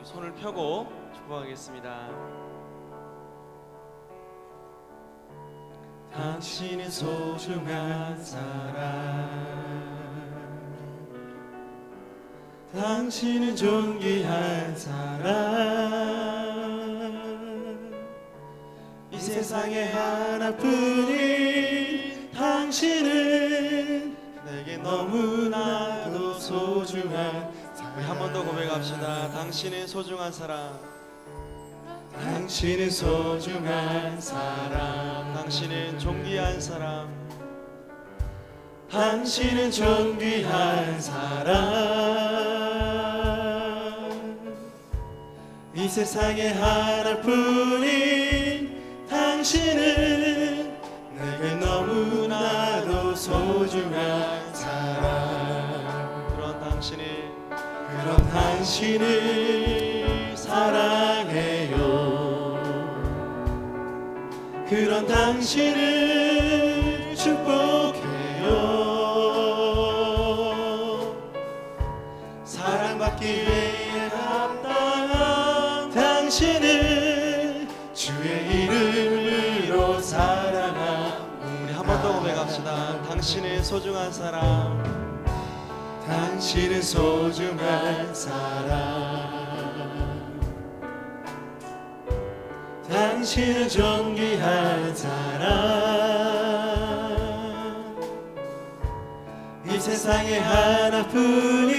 손을 펴고 축복하겠습니다. 당신은 소중한 사람, 당신은 존귀한 사람, 이 세상에 하나뿐인 당신은 내게 너무나도 소중한 사람. 우리 한 번 더 고백합시다. 당신은 소중한 사람, 당신은 소중한 사람, 당신은 존귀한 사람, 당신은 존귀한 사람, 이 세상에 하나뿐인 당신은 내게 너무나도 소중한 사람. 그런 당신을 사랑해요. 그런 당신을 축복해요. 사랑받기 위해 합당한 당신을 주의 이름으로 사랑함. 우리 한 번 더 고백합시다. 당신은 소중한 사람, 당신은 소중한 사람, 당신은 존귀한 사람, 이 세상에 하나뿐인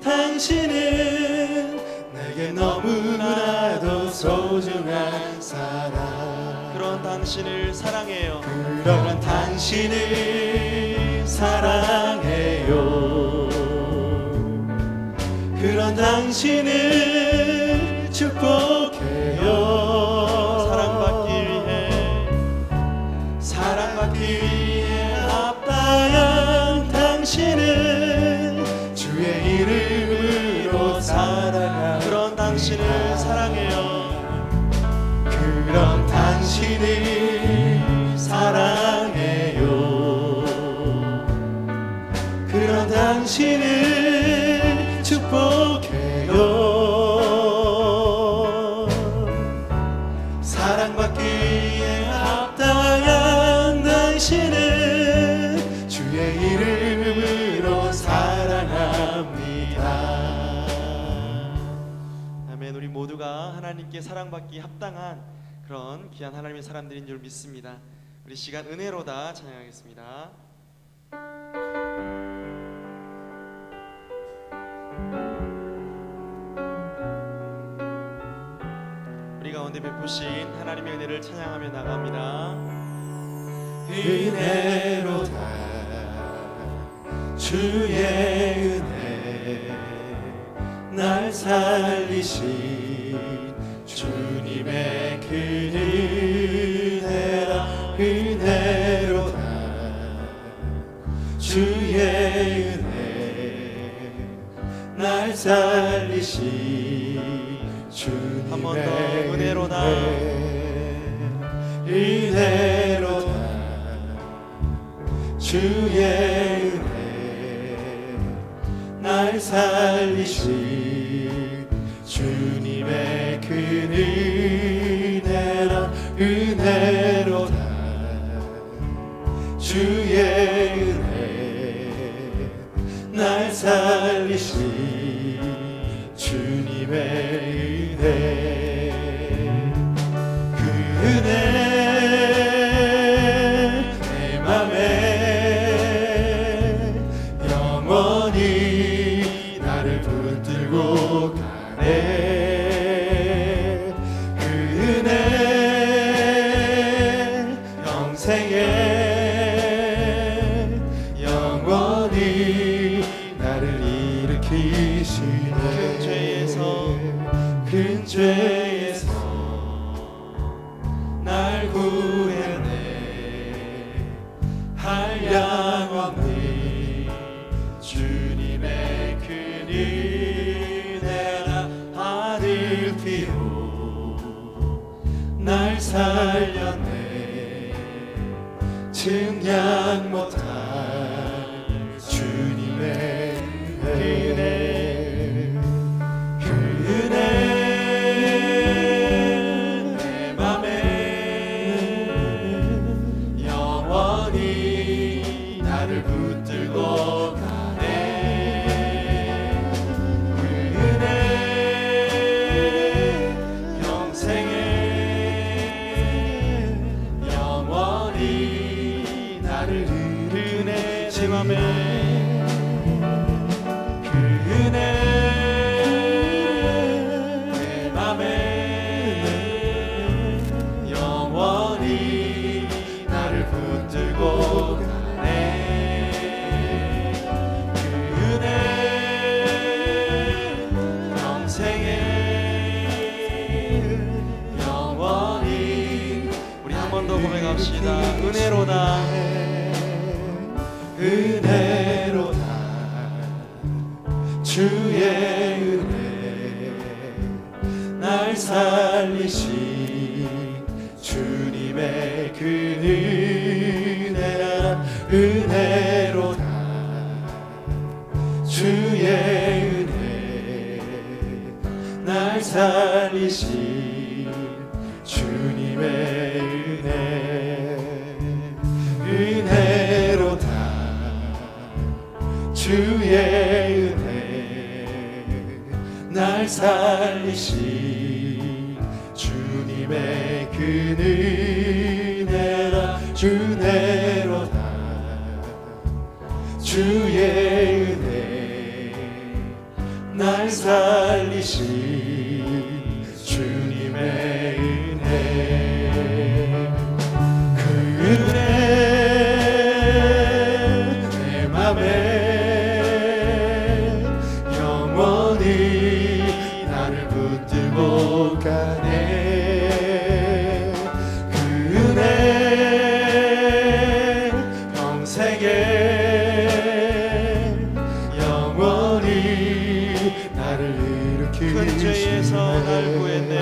당신은 내게 너무나도 소중한 사람. 그런 당신을 사랑해요. 그런 당신을 사랑해요. 그런 당신을 축복해요. 사랑받기 위해 합당한 당신을 주의 이름으로 사랑하. 그런 당신을 사랑해요. 그런 당신을 사랑해요. 그런 당신을 축복해요. 사랑받기 위해 합당한 당신을 주의 이름으로 사랑합니다. 아멘. 우리 모두가 하나님께 사랑받기 합당한 그런 귀한 하나님의 사람들인 줄 믿습니다. 우리 시간 은혜로다 찬양하겠습니다. 우리 가운데 베푸신 하나님의 은혜를 찬양하며 나갑니다. 은혜로다 주의 은혜, 날 살리신 주님의 큰 은혜라. 은혜로다 주의 은혜, 날 살리신 주님의 한 번 더 은혜로다. 은혜로다 주의 은혜, 날 살리신 주님의 큰 은혜라. 은혜로다 주의 은혜, 날 살리신 주님의 은혜. 그 은혜 내 맘에 영원히 나를 붙들고 가네. 그 은혜 영생에 영원히 나를 일으키시네. 큰 죄에서 날 구해내. 한량없는 주님의 큰 은혜라. 아들 피로 날 살렸네. 증량 못할 주님의 은혜. 그 고백합시다. 은혜로다 은혜로다 주의 은혜 날 살리신 주님의 그 은혜라 은혜로다 주의 은혜 날 살리신 주님의 은혜 은혜로다 주의 은혜 날 살리신 주님의 그 은혜라 은혜로다 주의 은혜 날 살리신 주님의 은혜 그 은혜 내 맘에 영원히 나를 붙들고 가네 그 은혜 평생에 영원히 나를 일으키시네 큰 죄에서 날 구했네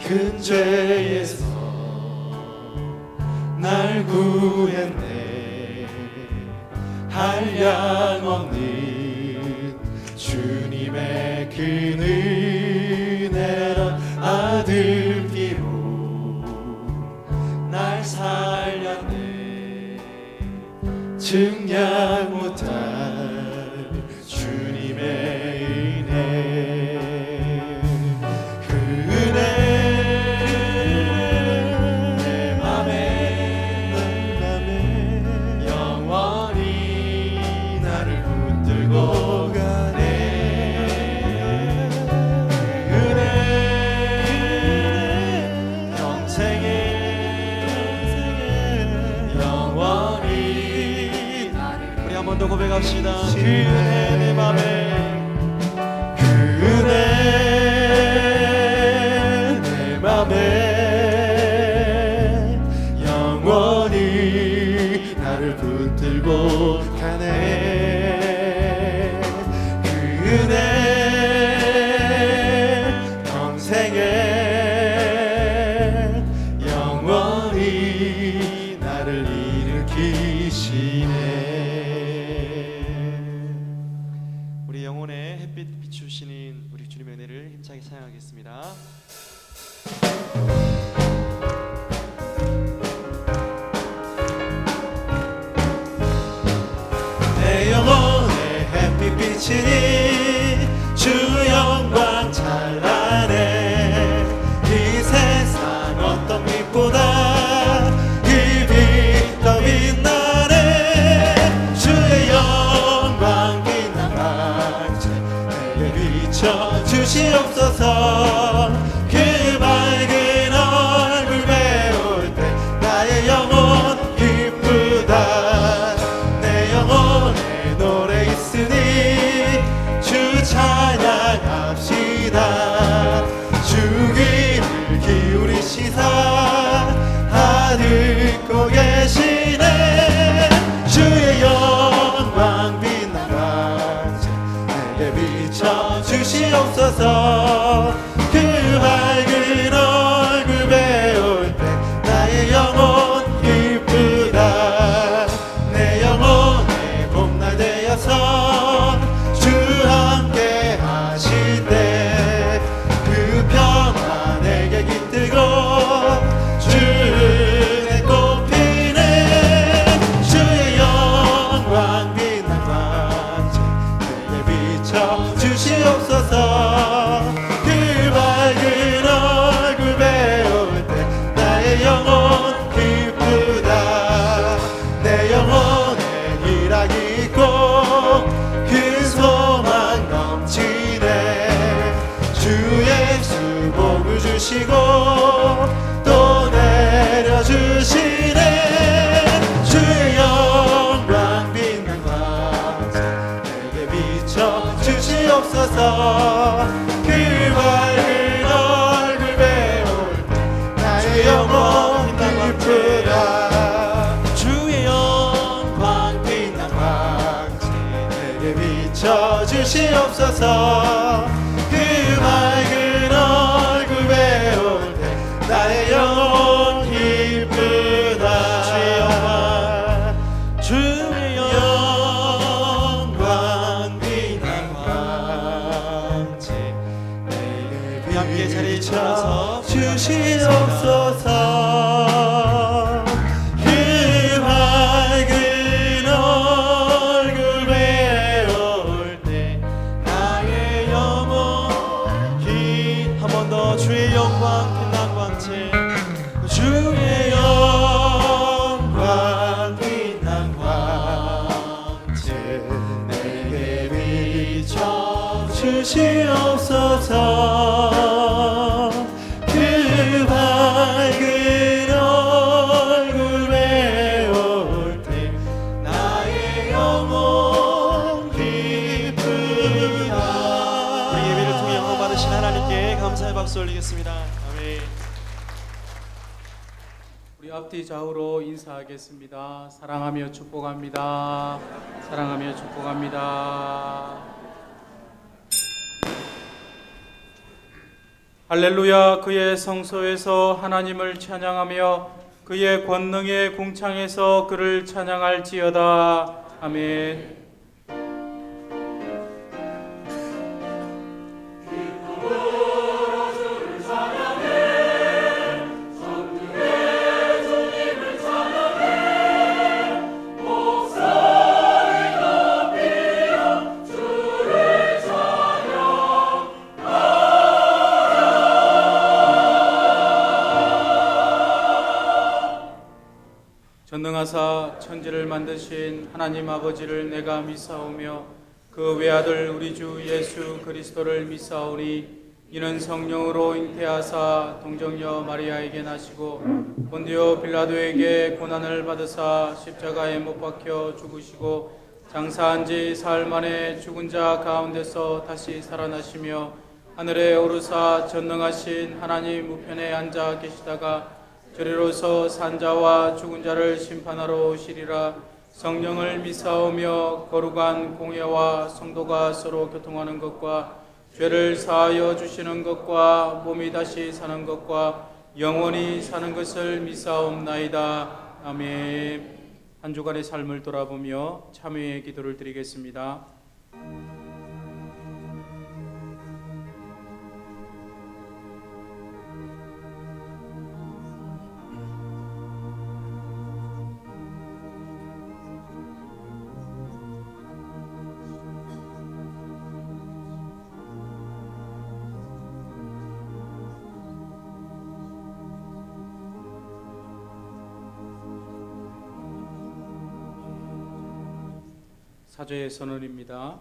큰 죄에서 날 구했네 한량없는 주님의 그 은혜라 아들 피로 날 살렸네 증량 못할 주님의 은혜 그 은혜 내 맘에 영원히 나를 붙들고 가네 그 은혜 평생에 영원히 우리 한 번 더 고백합시다. 그 은혜 내 맘에 그 은혜 내 맘에 영원히 나를 붙들고 가네 그 은혜 평생에 영원히 나를 일으키시네 우리 영혼의 햇빛 비추시는 우리 주님의 은혜를 힘차게 사용하겠습니다. 내 영혼의 햇빛 비치니 주 영광 찬란해 이 세상 어떤 빛보다 이 빛 더 빛나네 주의 영광 빛난 방제 내게 비춰 주시옵소서 그 밝은 얼굴 배울 때 나의 영혼 기쁘다 내 영혼에 노래 있으니 주 찬양합시다 주 귀를 기울이시사 다 듣고 계시네 주의 영광 빛난 방제 내게 비춰 주시옵소서 그 밝은 얼굴 배울 때 나의 영혼 기쁘다 내 영혼의 봄날 되어서 주 함께 하실 때 그 평화 내게 깃들고 주 은혜 꽃피네 주의 영광 빛난 방제 내게 비춰 주시옵소서 그 밝은 얼굴 배울 때 나의 영혼 기쁘다 내 영혼에 희락이 있고 그 소망 넘치네 주 예수 복을 주시고 또 내려주시네 주의 영광 빛난 방제 내게 비춰 주시옵소서 그 밝은 얼굴 배울 때 나의 영혼 기쁘다 우리 함께 자리에 일어나서 주시옵소서. 그 밝은 얼굴 배울 때 나의 영혼이 한 번 더 주의 영광 빛난 광채 주의 영광 빛난 광채 내게 비춰 주시옵소서. 그 밝은 얼굴 배울 때 나의 영혼 기쁘다. 우리 예배를 통해 영광 받으신 하나님께 감사의 박수 올리겠습니다. 아멘. 우리 앞뒤 좌우로 인사하겠습니다. 사랑하며 축복합니다. 사랑하며 축복합니다. 할렐루야. 그의 성소에서 하나님을 찬양하며 그의 권능의 궁창에서 그를 찬양할지어다. 아멘. 전능하사 천지를 만드신 하나님 아버지를 내가 믿사오며 그 외아들 우리 주 예수 그리스도를 믿사오니 이는 성령으로 잉태하사 동정녀 마리아에게 나시고 본디오 빌라도에게 고난을 받으사 십자가에 못 박혀 죽으시고 장사한 지 사흘 만에 죽은 자 가운데서 다시 살아나시며 하늘에 오르사 전능하신 하나님 우편에 앉아 계시다가 저리로서 산자와 죽은 자를 심판하러 오시리라. 성령을 믿사오며 거룩한 공예와 성도가 서로 교통하는 것과 죄를 사하여 주시는 것과 몸이 다시 사는 것과 영원히 사는 것을 믿사옵나이다. 아멘. 한 주간의 삶을 돌아보며 참회의 기도를 드리겠습니다. 사죄의 선언입니다.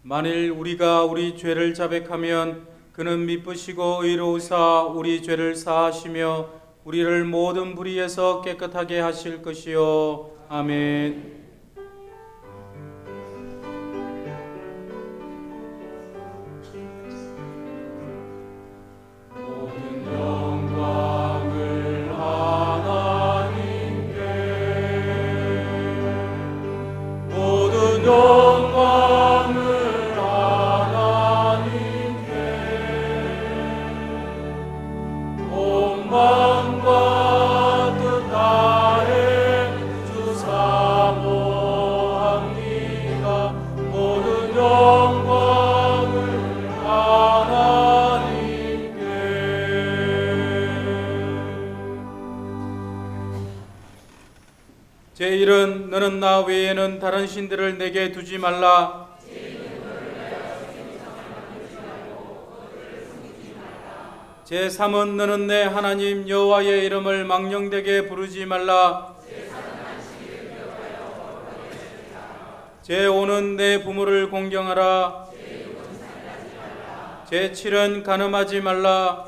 만일 우리가 우리 죄를 자백하면 그는 미쁘시고 의로우사 우리 죄를 사하시며 우리를 모든 불의에서 깨끗하게 하실 것이요. 아멘. 제1은 너는 나 외에는 다른 신들을 내게 두지 말라. 제3은 너는 내 하나님 여호와의 이름을 망령되게 부르지 말라. 제5는 내 부모를 공경하라. 제7은 간음하지 말라.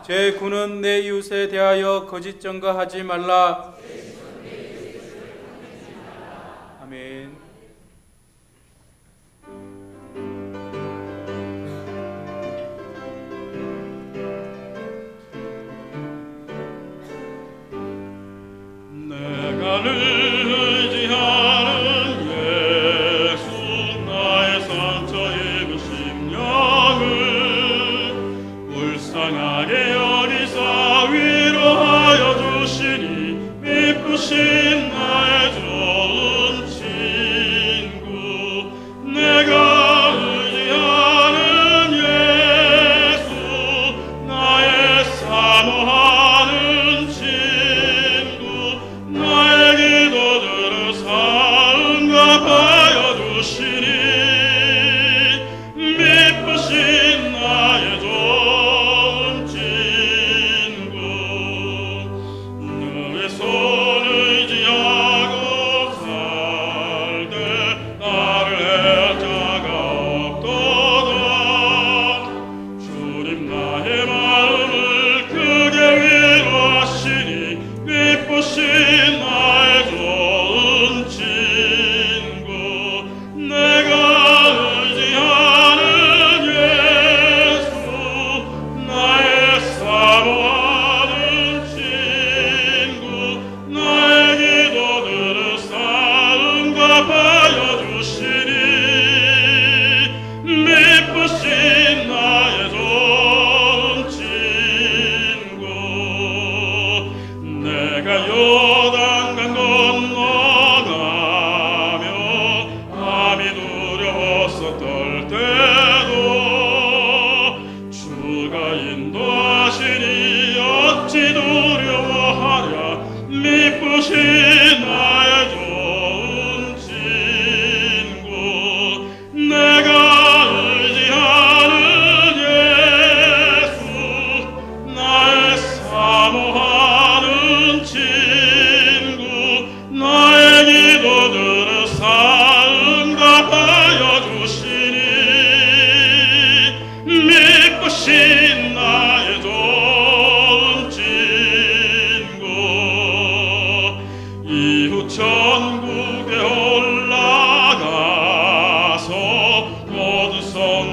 제9는 내 이웃에 대하여 거짓 증거하지 말라. 아멘. 내가 의지하는 예수 나의 상처 입은 심령을 불쌍하게 여기사 위로하여 주시니 미쁘신 나의 좋은 친구 내가 의지하는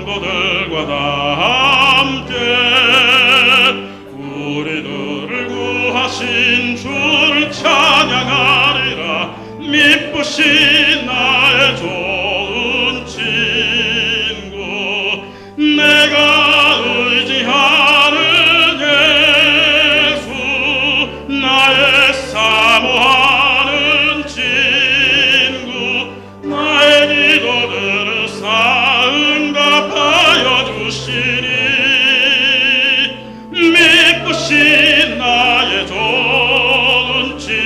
성도들과 다 함께 우리들을 구하신 주를 찬양하리라. 미쁘신 나의 좋은 친구, 내가 의지하는 예수, 나의 사모하는 친구, 나의 기도들을 사응답하여 주시니 미쁘신 나의 좋은 친구.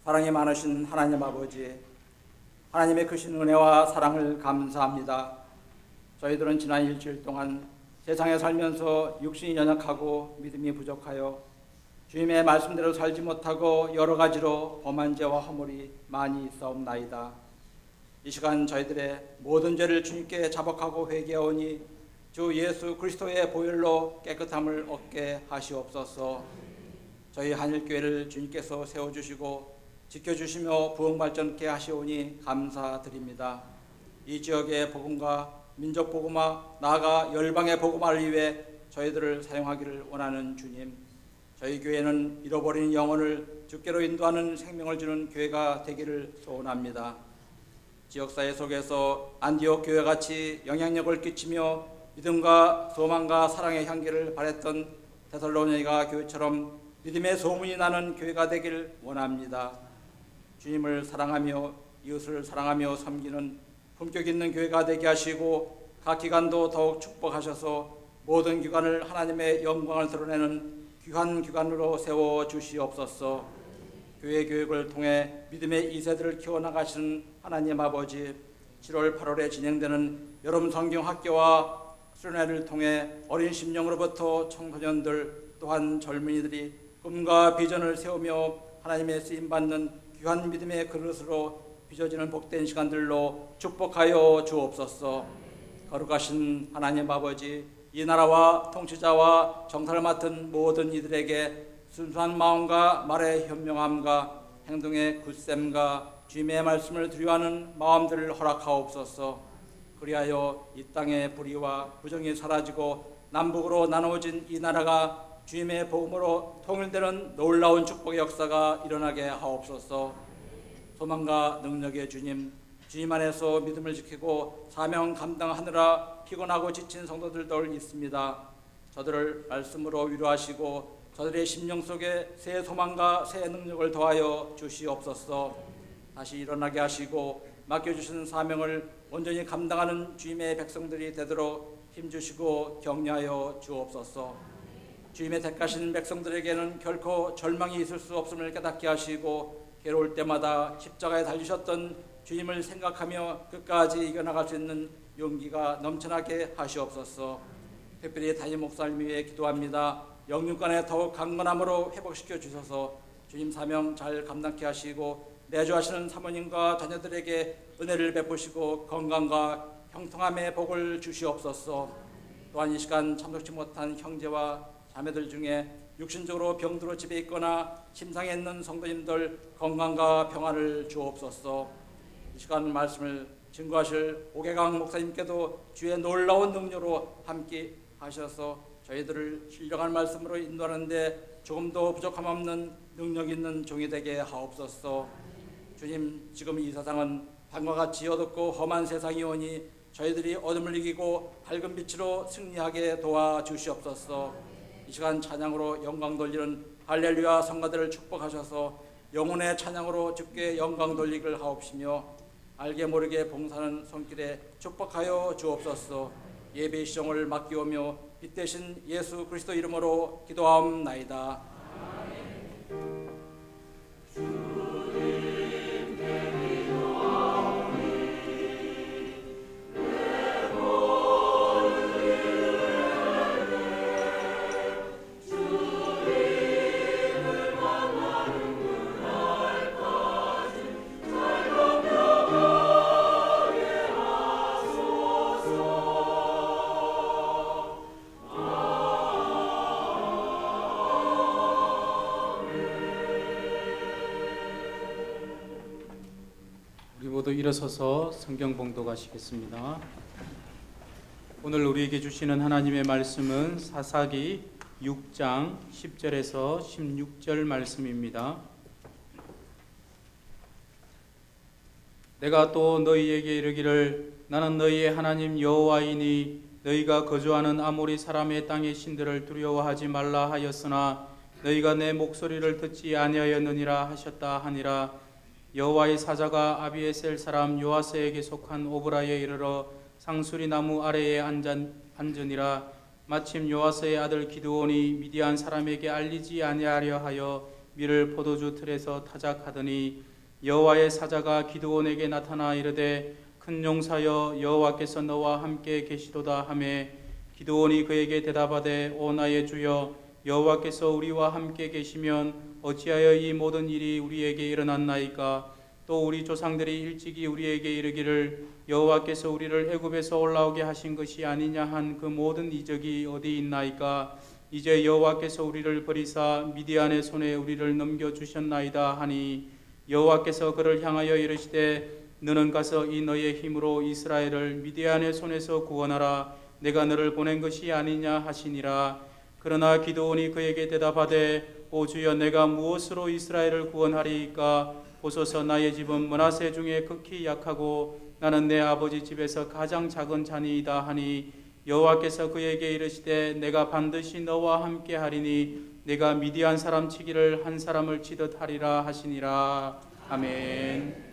사랑이 많으신 하나님 아버지, 하나님의 크신 은혜와 사랑을 감사합니다. 저희들은 지난 일주일 동안 세상에 살면서 육신이 연약하고 믿음이 부족하여 주님의 말씀대로 살지 못하고 여러 가지로 범한 죄와 허물이 많이 있사옵나이다. 이 시간 저희들의 모든 죄를 주님께 자복하고 회개하오니 주 예수 그리스도의 보혈로 깨끗함을 얻게 하시옵소서. 저희 한일교회를 주님께서 세워주시고 지켜주시며 부흥발전케 하시오니 감사드립니다. 이 지역의 복음과 민족 복음화, 나아가 열방의 복음화를 위해 저희들을 사용하기를 원하는 주님, 저희 교회는 잃어버린 영혼을 주께로 인도하는 생명을 주는 교회가 되기를 소원합니다. 지역사회 속에서 안디옥 교회같이 영향력을 끼치며 믿음과 소망과 사랑의 향기를 발했던 데살로니가 교회처럼 믿음의 소문이 나는 교회가 되길 원합니다. 주님을 사랑하며 이웃을 사랑하며 섬기는 품격 있는 교회가 되게 하시고 각 기관도 더욱 축복하셔서 모든 기관을 하나님의 영광을 드러내는 귀한 기관으로 세워 주시옵소서. 교회 교육을 통해 믿음의 2세들을 키워나가시는 하나님 아버지, 7월 8월에 진행되는 여름 성경 학교와 수련회를 통해 어린 심령으로부터 청소년들 또한 젊은이들이 꿈과 비전을 세우며 하나님의 쓰임받는 귀한 믿음의 그릇으로 빚어지는 복된 시간들로 축복하여 주옵소서. 거룩하신 하나님 아버지, 이 나라와 통치자와 정사를 맡은 모든 이들에게 순수한 마음과 말의 현명함과 행동의 굳셈과 주님의 말씀을 두려워하는 마음들을 허락하옵소서. 그리하여 이 땅의 불의와 부정이 사라지고 남북으로 나누어진 이 나라가 주님의 복음으로 통일되는 놀라운 축복의 역사가 일어나게 하옵소서. 소망과 능력의 주님, 주님 안에서 믿음을 지키고 사명 감당하느라 피곤하고 지친 성도들도 있습니다. 저들을 말씀으로 위로하시고 저들의 심령 속에 새 소망과 새 능력을 더하여 주시옵소서. 다시 일어나게 하시고 맡겨주신 사명을 온전히 감당하는 주님의 백성들이 되도록 힘주시고 격려하여 주옵소서. 주님의 택하신 백성들에게는 결코 절망이 있을 수 없음을 깨닫게 하시고 괴로울 때마다 십자가에 달리셨던 주님을 생각하며 끝까지 이겨나갈 수 있는 용기가 넘쳐나게 하시옵소서. 특별히 담임 목사님 위해 기도합니다. 영육간에 더욱 강건함으로 회복시켜 주셔서 주님 사명 잘 감당케 하시고 내주하시는 사모님과 자녀들에게 은혜를 베푸시고 건강과 형통함의 복을 주시옵소서. 또한 이 시간 참석치 못한 형제와 자매들 중에 육신적으로 병들어 집에 있거나 침상에 있는 성도님들 건강과 평안을 주옵소서. 이 시간 말씀을 증거하실 오계강 목사님께도 주의 놀라운 능력으로 함께 하셔서 저희들을 신령한 말씀으로 인도하는데 조금도 부족함 없는 능력 있는 종이 되게 하옵소서. 주님, 지금 이 세상은 밤과 같이 어둡고 험한 세상이오니 저희들이 어둠을 이기고 밝은 빛으로 승리하게 도와주시옵소서. 이 시간 찬양으로 영광 돌리는 할렐루야 성가들을 축복하셔서 영혼의 찬양으로 주께 영광 돌리기를 하옵시며 알게 모르게 봉사하는 손길에 축복하여 주옵소서. 예배 시정을 맡기오며 빛 대신 예수 그리스도 이름으로 기도하옵나이다. 일어서서 성경 봉독하시겠습니다. 오늘 우리에게 주시는 하나님의 말씀은 사사기 6장 10절에서 16절 말씀입니다. 내가 또 너희에게 이르기를 나는 너희의 하나님 여호와이니 너희가 거주하는 아모리 사람의 땅의 신들을 두려워하지 말라 하였으나 너희가 내 목소리를 듣지 아니하였느니라 하셨다 하니라. 여호와의 사자가 아비에셀 사람 요아스에게 속한 오브라에 이르러 상수리 나무 아래에 앉으니라. 마침 요아스의 아들 기드온이 미디안 사람에게 알리지 아니하려 하여 밀을 포도주 틀에서 타작하더니 여호와의 사자가 기드온에게 나타나 이르되 큰 용사여 여호와께서 너와 함께 계시도다 하매 기드온이 그에게 대답하되 오 나의 주여 여호와께서 우리와 함께 계시면 어찌하여 이 모든 일이 우리에게 일어났나이까. 또 우리 조상들이 일찍이 우리에게 이르기를 여호와께서 우리를 애굽에서 올라오게 하신 것이 아니냐 한 그 모든 이적이 어디 있나이까. 이제 여호와께서 우리를 버리사 미디안의 손에 우리를 넘겨주셨나이다 하니 여호와께서 그를 향하여 이르시되 너는 가서 이 너의 힘으로 이스라엘을 미디안의 손에서 구원하라. 내가 너를 보낸 것이 아니냐 하시니라. 그러나 기드온이 그에게 대답하되 오 주여 내가 무엇으로 이스라엘을 구원하리이까. 보소서 나의 집은 므낫세 중에 극히 약하고 나는 내 아버지 집에서 가장 작은 자니이다 하니 여호와께서 그에게 이르시되 내가 반드시 너와 함께 하리니 내가 미디안 사람 치기를 한 사람을 치듯 하리라 하시니라. 아멘.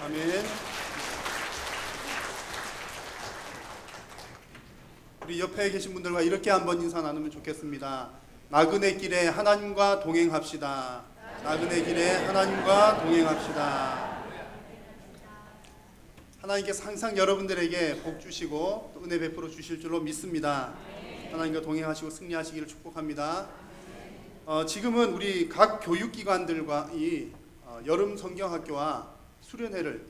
아멘. 우리 옆에 계신 분들과 이렇게 한번 인사 나누면 좋겠습니다. 나그네 길에 하나님과 동행합시다. 나그네 길에 하나님과 동행합시다. 하나님께서 항상 여러분들에게 복 주시고 또 은혜 베풀어 주실 줄로 믿습니다. 하나님과 동행하시고 승리하시기를 축복합니다. 지금은 우리 각 교육기관들과 이 여름 성경학교와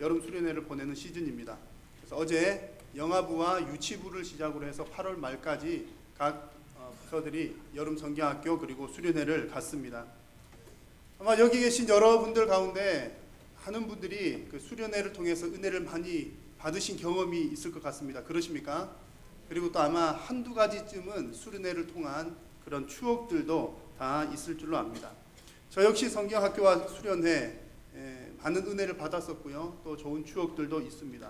여름 수련회를 보내는 시즌입니다. 그래서 어제 영아부와 유치부를 시작으로 해서 8월 말까지 각 부서들이 여름 성경학교 그리고 수련회를 갔습니다. 아마 여기 계신 여러분들 가운데 하는 분들이 그 수련회를 통해서 은혜를 많이 받으신 경험이 있을 것 같습니다. 그러십니까? 그리고 또 아마 한두 가지쯤은 수련회를 통한 그런 추억들도 다 있을 줄로 압니다. 저 역시 성경학교와 수련회 많은 은혜를 받았었고요. 또 좋은 추억들도 있습니다.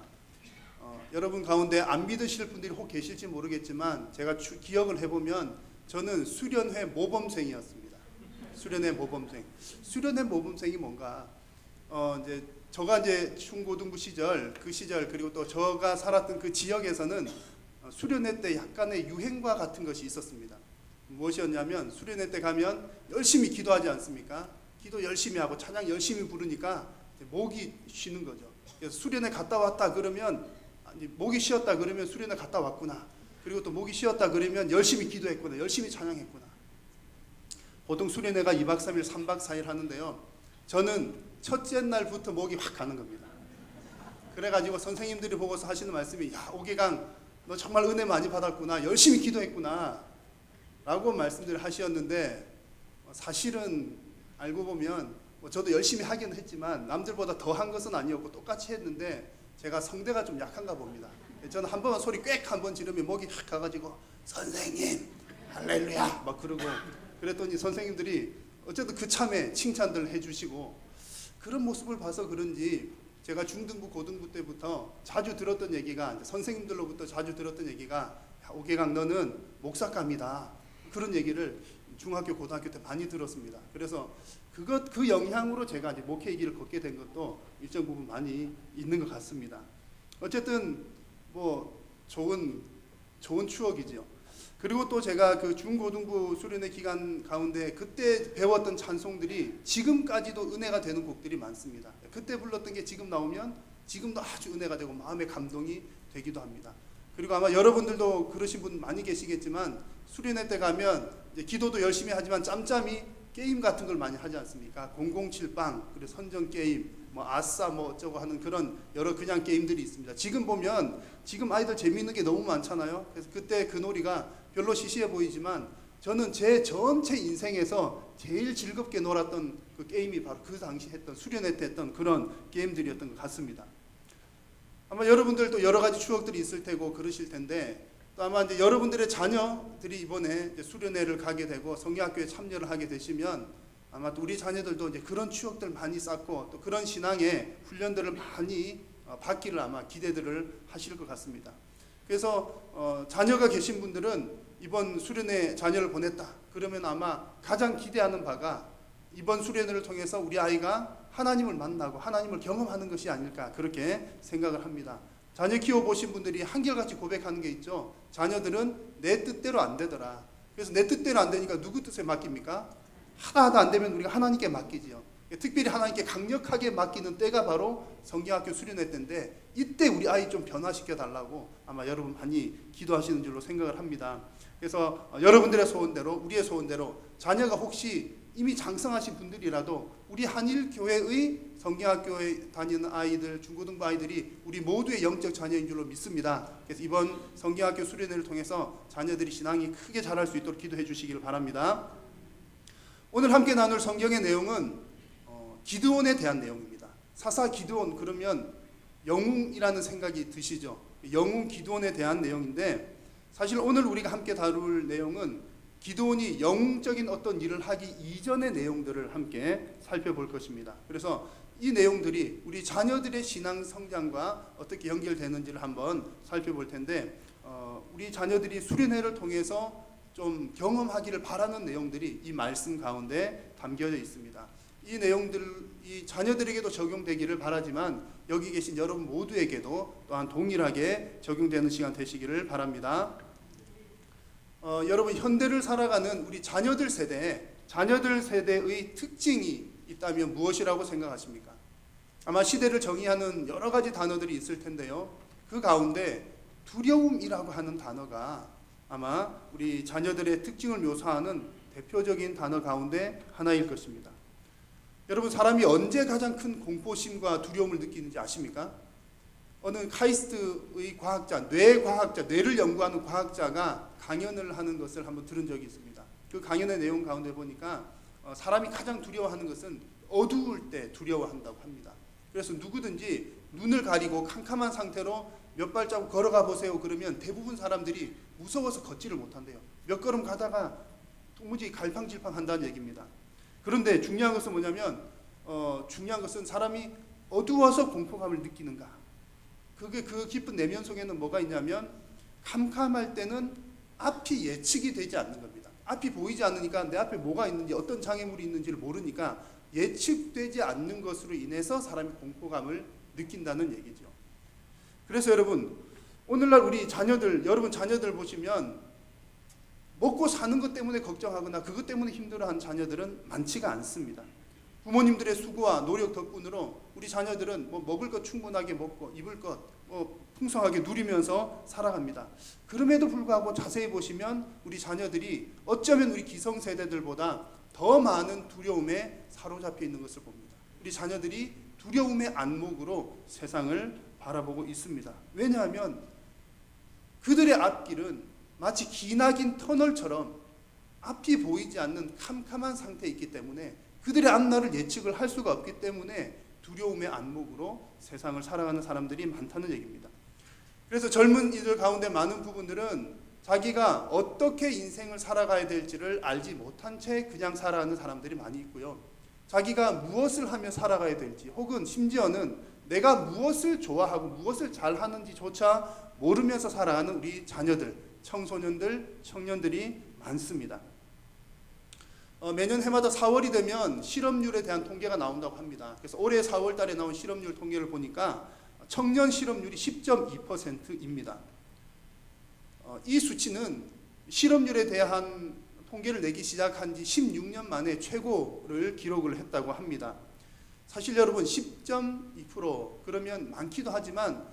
여러분 가운데 안 믿으실 분들이 혹 계실지 모르겠지만 제가 기억을 해보면 저는 수련회 모범생이었습니다. 수련회 모범생. 수련회 모범생이 뭔가? 저가 중고등부 시절 그리고 또 저가 살았던 그 지역에서는 수련회 때 약간의 유행과 같은 것이 있었습니다. 무엇이었냐면 수련회 때 가면 열심히 기도하지 않습니까? 기도 열심히 하고 찬양 열심히 부르니까 목이 쉬는 거죠. 그래서 수련회 갔다 왔다 그러면 목이 쉬었다 그러면 수련회 갔다 왔구나. 그리고 또 목이 쉬었다 그러면 열심히 기도했구나. 열심히 찬양했구나. 보통 수련회가 2박 3일 3박 4일 하는데요. 저는 첫째 날부터 목이 확 가는 겁니다. 그래가지고 선생님들이 보고서 하시는 말씀이 야 오계강 너 정말 은혜 많이 받았구나. 열심히 기도했구나 라고 말씀들을 하셨는데 사실은 알고 보면 저도 열심히 하긴 했지만 남들보다 더 한 것은 아니었고 똑같이 했는데 제가 성대가 좀 약한가 봅니다. 저는 한 번만 소리 꽥 한 번 지르면 목이 확 가가지고 선생님 할렐루야 막 그러고 그랬더니 선생님들이 어쨌든 그 참에 칭찬들 해주시고 그런 모습을 봐서 그런지 제가 중등부 고등부 때부터 자주 들었던 얘기가 선생님들로부터 자주 들었던 얘기가 야, 오계강 너는 목사감이다 그런 얘기를 중학교 고등학교 때 많이 들었습니다. 그래서 그 영향으로 제가 이제 목회 길을 걷게 된 것도 일정 부분 많이 있는 것 같습니다. 어쨌든 뭐 좋은 추억이죠. 그리고 또 제가 그 중고등부 수련회 기간 가운데 그때 배웠던 찬송들이 지금까지도 은혜가 되는 곡들이 많습니다. 그때 불렀던 게 지금 나오면 지금도 아주 은혜가 되고 마음의 감동이 되기도 합니다. 그리고 아마 여러분들도 그러신 분 많이 계시겠지만 수련회 때 가면 이제 기도도 열심히 하지만 짬짬이 게임 같은 걸 많이 하지 않습니까? 007빵, 그리고 선전 게임, 뭐 아싸 뭐 어쩌고 하는 그런 여러 그냥 게임들이 있습니다. 지금 보면 지금 아이들 재미있는 게 너무 많잖아요. 그래서 그때 그 놀이가 별로 시시해 보이지만 저는 제 전체 인생에서 제일 즐겁게 놀았던 그 게임이 바로 그 당시 했던 수련회 때 했던 그런 게임들이었던 것 같습니다. 아마 여러분들도 여러 가지 추억들이 있을 테고 그러실 텐데 또 아마 이제 여러분들의 자녀들이 이번에 이제 수련회를 가게 되고 성경학교에 참여를 하게 되시면 아마 또 우리 자녀들도 이제 그런 추억들 많이 쌓고 또 그런 신앙의 훈련들을 많이 받기를 아마 기대들을 하실 것 같습니다. 그래서 자녀가 계신 분들은 이번 수련회 자녀를 보냈다 그러면 아마 가장 기대하는 바가 이번 수련회를 통해서 우리 아이가 하나님을 만나고 하나님을 경험하는 것이 아닐까 그렇게 생각을 합니다. 자녀 키워보신 분들이 한결같이 고백하는 게 있죠. 자녀들은 내 뜻대로 안 되더라. 그래서 내 뜻대로 안 되니까 누구 뜻에 맡깁니까? 하나도 안 되면 우리가 하나님께 맡기지요. 특별히 하나님께 강력하게 맡기는 때가 바로 성경학교 수련회 때인데 이때 우리 아이 좀 변화시켜 달라고 아마 여러분 많이 기도하시는 줄로 생각을 합니다. 그래서 여러분들의 소원대로 우리의 소원대로 자녀가 혹시 이미 장성하신 분들이라도 우리 한일교회의 성경학교에 다니는 아이들, 중고등부 아이들이 우리 모두의 영적 자녀인 줄로 믿습니다. 그래서 이번 성경학교 수련회를 통해서 자녀들이 신앙이 크게 자랄 수 있도록 기도해 주시기를 바랍니다. 오늘 함께 나눌 성경의 내용은 기드온에 대한 내용입니다. 사사 기드온 그러면 영웅이라는 생각이 드시죠. 영웅 기드온에 대한 내용인데 사실 오늘 우리가 함께 다룰 내용은 기드온이 영적인 어떤 일을 하기 이전의 내용들을 함께 살펴볼 것입니다. 그래서 이 내용들이 우리 자녀들의 신앙 성장과 어떻게 연결되는지를 한번 살펴볼 텐데 우리 자녀들이 수련회를 통해서 좀 경험하기를 바라는 내용들이 이 말씀 가운데 담겨져 있습니다. 이 내용들이 자녀들에게도 적용되기를 바라지만 여기 계신 여러분 모두에게도 또한 동일하게 적용되는 시간 되시기를 바랍니다. 여러분 현대를 살아가는 우리 자녀들 세대의 특징이 있다면 무엇이라고 생각하십니까? 아마 시대를 정의하는 여러 가지 단어들이 있을 텐데요. 그 가운데 두려움이라고 하는 단어가 아마 우리 자녀들의 특징을 묘사하는 대표적인 단어 가운데 하나일 것입니다. 여러분 사람이 언제 가장 큰 공포심과 두려움을 느끼는지 아십니까? 어느 카이스트의 과학자, 뇌과학자, 뇌를 연구하는 과학자가 강연을 하는 것을 한번 들은 적이 있습니다. 그 강연의 내용 가운데 보니까 사람이 가장 두려워하는 것은 어두울 때 두려워한다고 합니다. 그래서 누구든지 눈을 가리고 캄캄한 상태로 몇 발자국 걸어가 보세요 그러면 대부분 사람들이 무서워서 걷지를 못한대요. 몇 걸음 가다가 도무지 갈팡질팡 한다는 얘기입니다. 그런데 중요한 것은 뭐냐면 중요한 것은 사람이 어두워서 공포감을 느끼는가. 그게 그 깊은 내면 속에는 뭐가 있냐면 캄캄할 때는 앞이 예측이 되지 않는 겁니다. 앞이 보이지 않으니까 내 앞에 뭐가 있는지 어떤 장애물이 있는지를 모르니까 예측되지 않는 것으로 인해서 사람이 공포감을 느낀다는 얘기죠. 그래서 여러분 오늘날 우리 자녀들, 여러분 자녀들 보시면 먹고 사는 것 때문에 걱정하거나 그것 때문에 힘들어하는 자녀들은 많지가 않습니다. 부모님들의 수고와 노력 덕분으로 우리 자녀들은 먹을 것 충분하게 먹고 입을 것 풍성하게 누리면서 살아갑니다. 그럼에도 불구하고 자세히 보시면 우리 자녀들이 어쩌면 우리 기성세대들보다 더 많은 두려움에 사로잡혀 있는 것을 봅니다. 우리 자녀들이 두려움의 안목으로 세상을 바라보고 있습니다. 왜냐하면 그들의 앞길은 마치 기나긴 터널처럼 앞이 보이지 않는 캄캄한 상태에 있기 때문에 그들의 앞날을 예측을 할 수가 없기 때문에 두려움의 안목으로 세상을 살아가는 사람들이 많다는 얘기입니다. 그래서 젊은이들 가운데 많은 부분들은 자기가 어떻게 인생을 살아가야 될지를 알지 못한 채 그냥 살아가는 사람들이 많이 있고요. 자기가 무엇을 하며 살아가야 될지 혹은 심지어는 내가 무엇을 좋아하고 무엇을 잘하는지조차 모르면서 살아가는 우리 자녀들, 청소년들, 청년들이 많습니다. 매년 해마다 4월이 되면 실업률에 대한 통계가 나온다고 합니다. 그래서 올해 4월 달에 나온 실업률 통계를 보니까 청년 실업률이 10.2%입니다. 이 수치는 실업률에 대한 통계를 내기 시작한 지 16년 만에 최고를 기록을 했다고 합니다. 사실 여러분 10.2% 그러면 많기도 하지만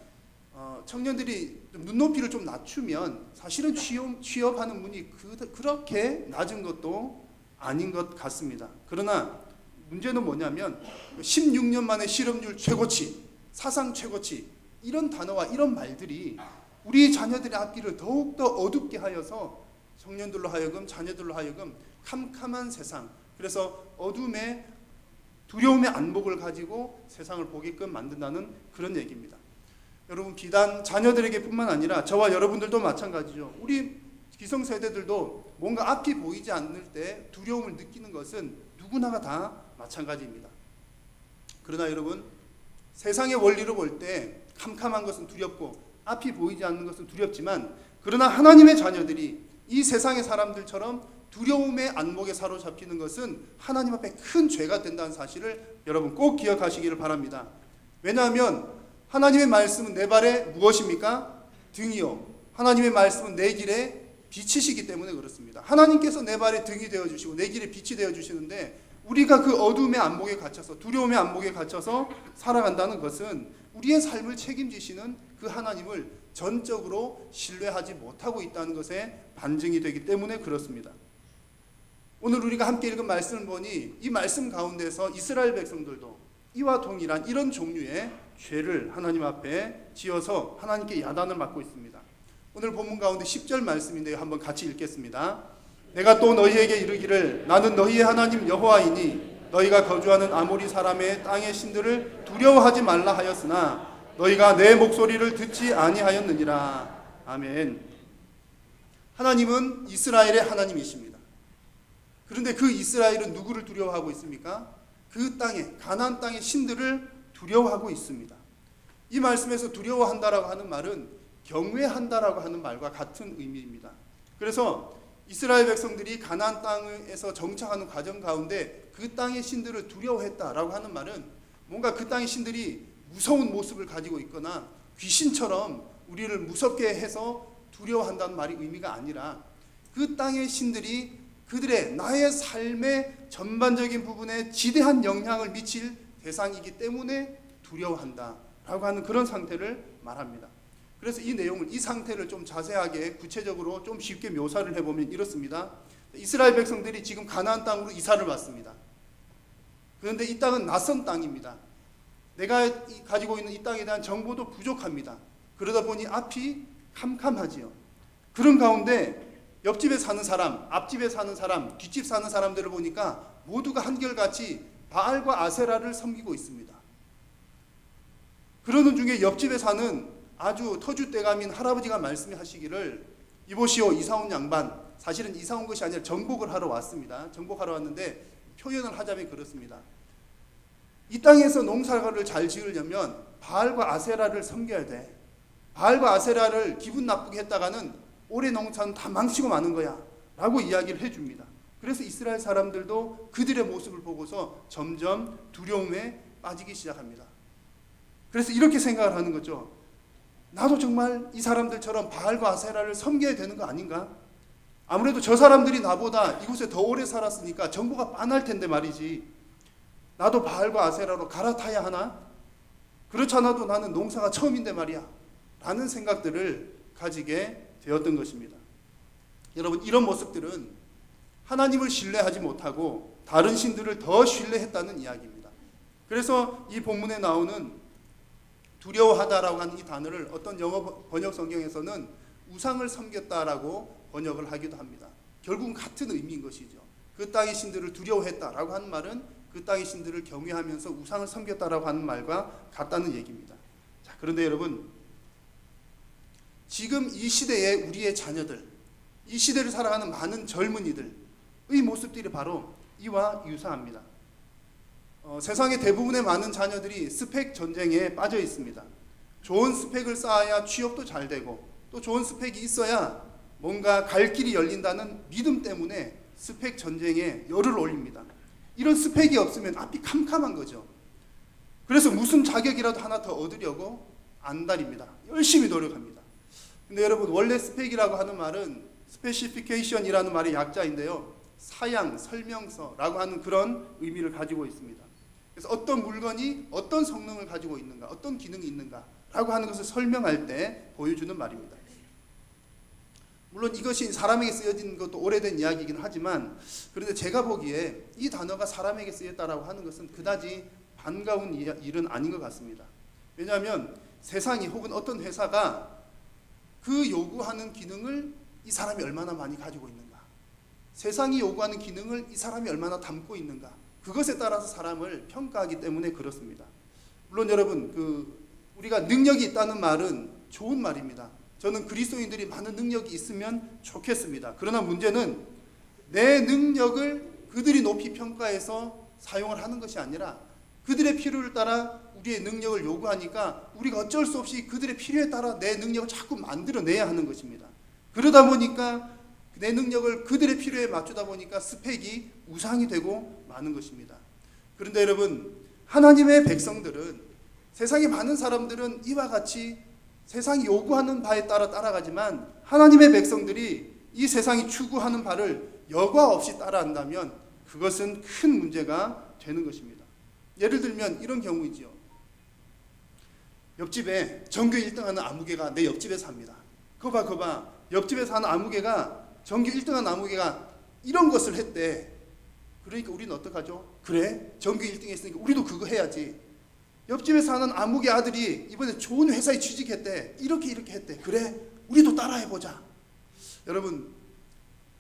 청년들이 눈높이를 좀 낮추면 사실은 취업하는 문이 그렇게 낮은 것도 아닌 것 같습니다. 그러나 문제는 뭐냐면 16년 만에 실업률 최고치, 사상 최고치 이런 단어와 이런 말들이 우리 자녀들의 앞길을 더욱더 어둡게 하여서 청년들로 하여금 자녀들로 하여금 캄캄한 세상, 그래서 어둠의 두려움의 안목을 가지고 세상을 보게끔 만든다는 그런 얘기입니다. 여러분 비단 자녀들에게 뿐만 아니라 저와 여러분들도 마찬가지죠. 우리 기성세대들도 뭔가 앞이 보이지 않을 때 두려움을 느끼는 것은 누구나가 다 마찬가지입니다. 그러나 여러분 세상의 원리로 볼 때 캄캄한 것은 두렵고 앞이 보이지 않는 것은 두렵지만 그러나 하나님의 자녀들이 이 세상의 사람들처럼 두려움의 안목에 사로잡히는 것은 하나님 앞에 큰 죄가 된다는 사실을 여러분 꼭 기억하시기를 바랍니다. 왜냐하면 하나님의 말씀은 내 발에 무엇입니까? 등이요. 하나님의 말씀은 내 길에 빛이시기 때문에 그렇습니다. 하나님께서 내 발에 등이 되어주시고 내 길에 빛이 되어주시는데 우리가 그 어둠의 안목에 갇혀서 두려움의 안목에 갇혀서 살아간다는 것은 우리의 삶을 책임지시는 그 하나님을 전적으로 신뢰하지 못하고 있다는 것에 반증이 되기 때문에 그렇습니다. 오늘 우리가 함께 읽은 말씀을 보니 이 말씀 가운데서 이스라엘 백성들도 이와 동일한 이런 종류의 죄를 하나님 앞에 지어서 하나님께 야단을 맞고 있습니다. 오늘 본문 가운데 10절 말씀인데요. 한번 같이 읽겠습니다. 내가 또 너희에게 이르기를 나는 너희의 하나님 여호와이니 너희가 거주하는 아모리 사람의 땅의 신들을 두려워하지 말라 하였으나 너희가 내 목소리를 듣지 아니하였느니라. 아멘. 하나님은 이스라엘의 하나님이십니다. 그런데 그 이스라엘은 누구를 두려워하고 있습니까? 그 땅에 가나안 땅의 신들을 두려워하고 있습니다. 이 말씀에서 두려워한다라고 하는 말은 경외한다라고 하는 말과 같은 의미입니다. 그래서 이스라엘 백성들이 가나안 땅에서 정착하는 과정 가운데 그 땅의 신들을 두려워했다라고 하는 말은 뭔가 그 땅의 신들이 무서운 모습을 가지고 있거나 귀신처럼 우리를 무섭게 해서 두려워한다는 말이 의미가 아니라 그 땅의 신들이 그들의 나의 삶의 전반적인 부분에 지대한 영향을 미칠 대상이기 때문에 두려워한다라고 하는 그런 상태를 말합니다. 그래서 이 내용을, 이 상태를 좀 자세하게 구체적으로 좀 쉽게 묘사를 해보면 이렇습니다. 이스라엘 백성들이 지금 가나안 땅으로 이사를 왔습니다. 그런데 이 땅은 낯선 땅입니다. 내가 가지고 있는 이 땅에 대한 정보도 부족합니다. 그러다 보니 앞이 캄캄하지요. 그런 가운데 옆집에 사는 사람, 앞집에 사는 사람, 뒷집 사는 사람들을 보니까 모두가 한결같이 바알과 아세라를 섬기고 있습니다. 그러는 중에 옆집에 사는 아주 터줏대감인 할아버지가 말씀하시기를, 이보시오, 이사 온 양반, 사실은 이사 온 것이 아니라 정복을 하러 왔습니다. 정복하러 왔는데 표현을 하자면 그렇습니다. 이 땅에서 농사를 잘 지으려면 바알과 아세라를 섬겨야 돼. 바알과 아세라를 기분 나쁘게 했다가는 올해 농사는 다 망치고 마는 거야 라고 이야기를 해줍니다. 그래서 이스라엘 사람들도 그들의 모습을 보고서 점점 두려움에 빠지기 시작합니다. 그래서 이렇게 생각을 하는 거죠. 나도 정말 이 사람들처럼 바알과 아세라를 섬겨야 되는 거 아닌가? 아무래도 저 사람들이 나보다 이곳에 더 오래 살았으니까 정보가 빤할 텐데 말이지. 나도 바알과 아세라로 갈아타야 하나? 그렇지 않아도 나는 농사가 처음인데 말이야 라는 생각들을 가지게 되었던 것입니다. 여러분, 이런 모습들은 하나님을 신뢰하지 못하고 다른 신들을 더 신뢰했다는 이야기입니다. 그래서 이 본문에 나오는 두려워하다라고 하는 이 단어를 어떤 영어 번역 성경에서는 우상을 섬겼다라고 번역을 하기도 합니다. 결국은 같은 의미인 것이죠. 그 땅의 신들을 두려워했다라고 하는 말은 그 땅의 신들을 경외하면서 우상을 섬겼다라고 하는 말과 같다는 얘기입니다. 자, 그런데 여러분, 지금 이 시대에 우리의 자녀들, 이 시대를 살아가는 많은 젊은이들의 모습들이 바로 이와 유사합니다. 세상의 대부분의 많은 자녀들이 스펙 전쟁에 빠져 있습니다. 좋은 스펙을 쌓아야 취업도 잘 되고, 또 좋은 스펙이 있어야 뭔가 갈 길이 열린다는 믿음 때문에 스펙 전쟁에 열을 올립니다. 이런 스펙이 없으면 앞이 캄캄한 거죠. 그래서 무슨 자격이라도 하나 더 얻으려고 안달입니다. 열심히 노력합니다. 근데 여러분, 원래 스펙이라고 하는 말은 스페시피케이션이라는 말의 약자인데요, 사양, 설명서라고 하는 그런 의미를 가지고 있습니다. 그래서 어떤 물건이 어떤 성능을 가지고 있는가, 어떤 기능이 있는가라고 하는 것을 설명할 때 보여주는 말입니다. 물론 이것이 사람에게 쓰여진 것도 오래된 이야기이긴 하지만, 그런데 제가 보기에 이 단어가 사람에게 쓰였다라고 하는 것은 그다지 반가운 일은 아닌 것 같습니다. 왜냐하면 세상이 혹은 어떤 회사가 그 요구하는 기능을 이 사람이 얼마나 많이 가지고 있는가, 세상이 요구하는 기능을 이 사람이 얼마나 담고 있는가, 그것에 따라서 사람을 평가하기 때문에 그렇습니다. 물론 여러분, 우리가 능력이 있다는 말은 좋은 말입니다. 저는 그리스도인들이 많은 능력이 있으면 좋겠습니다. 그러나 문제는 내 능력을 그들이 높이 평가해서 사용을 하는 것이 아니라 그들의 필요를 따라 우리의 능력을 요구하니까 우리가 어쩔 수 없이 그들의 필요에 따라 내 능력을 자꾸 만들어내야 하는 것입니다. 그러다 보니까 내 능력을 그들의 필요에 맞추다 보니까 스펙이 우상이 되고 마는 것입니다. 그런데 여러분, 하나님의 백성들은, 세상의 많은 사람들은 이와 같이 세상이 요구하는 바에 따라 따라가지만, 하나님의 백성들이 이 세상이 추구하는 바를 여과 없이 따라한다면 그것은 큰 문제가 되는 것입니다. 예를 들면 이런 경우이지요. 옆집에 전교 1등하는 아무개가 내 옆집에 삽니다. 그거 봐. 옆집에 사는 아무개가, 전교 1등한 아무개가 이런 것을 했대. 그러니까 우리는 어떡하죠? 그래, 전교 1등 했으니까 우리도 그거 해야지. 옆집에 사는 아무개 아들이 이번에 좋은 회사에 취직했대. 이렇게 했대. 그래, 우리도 따라해보자. 여러분,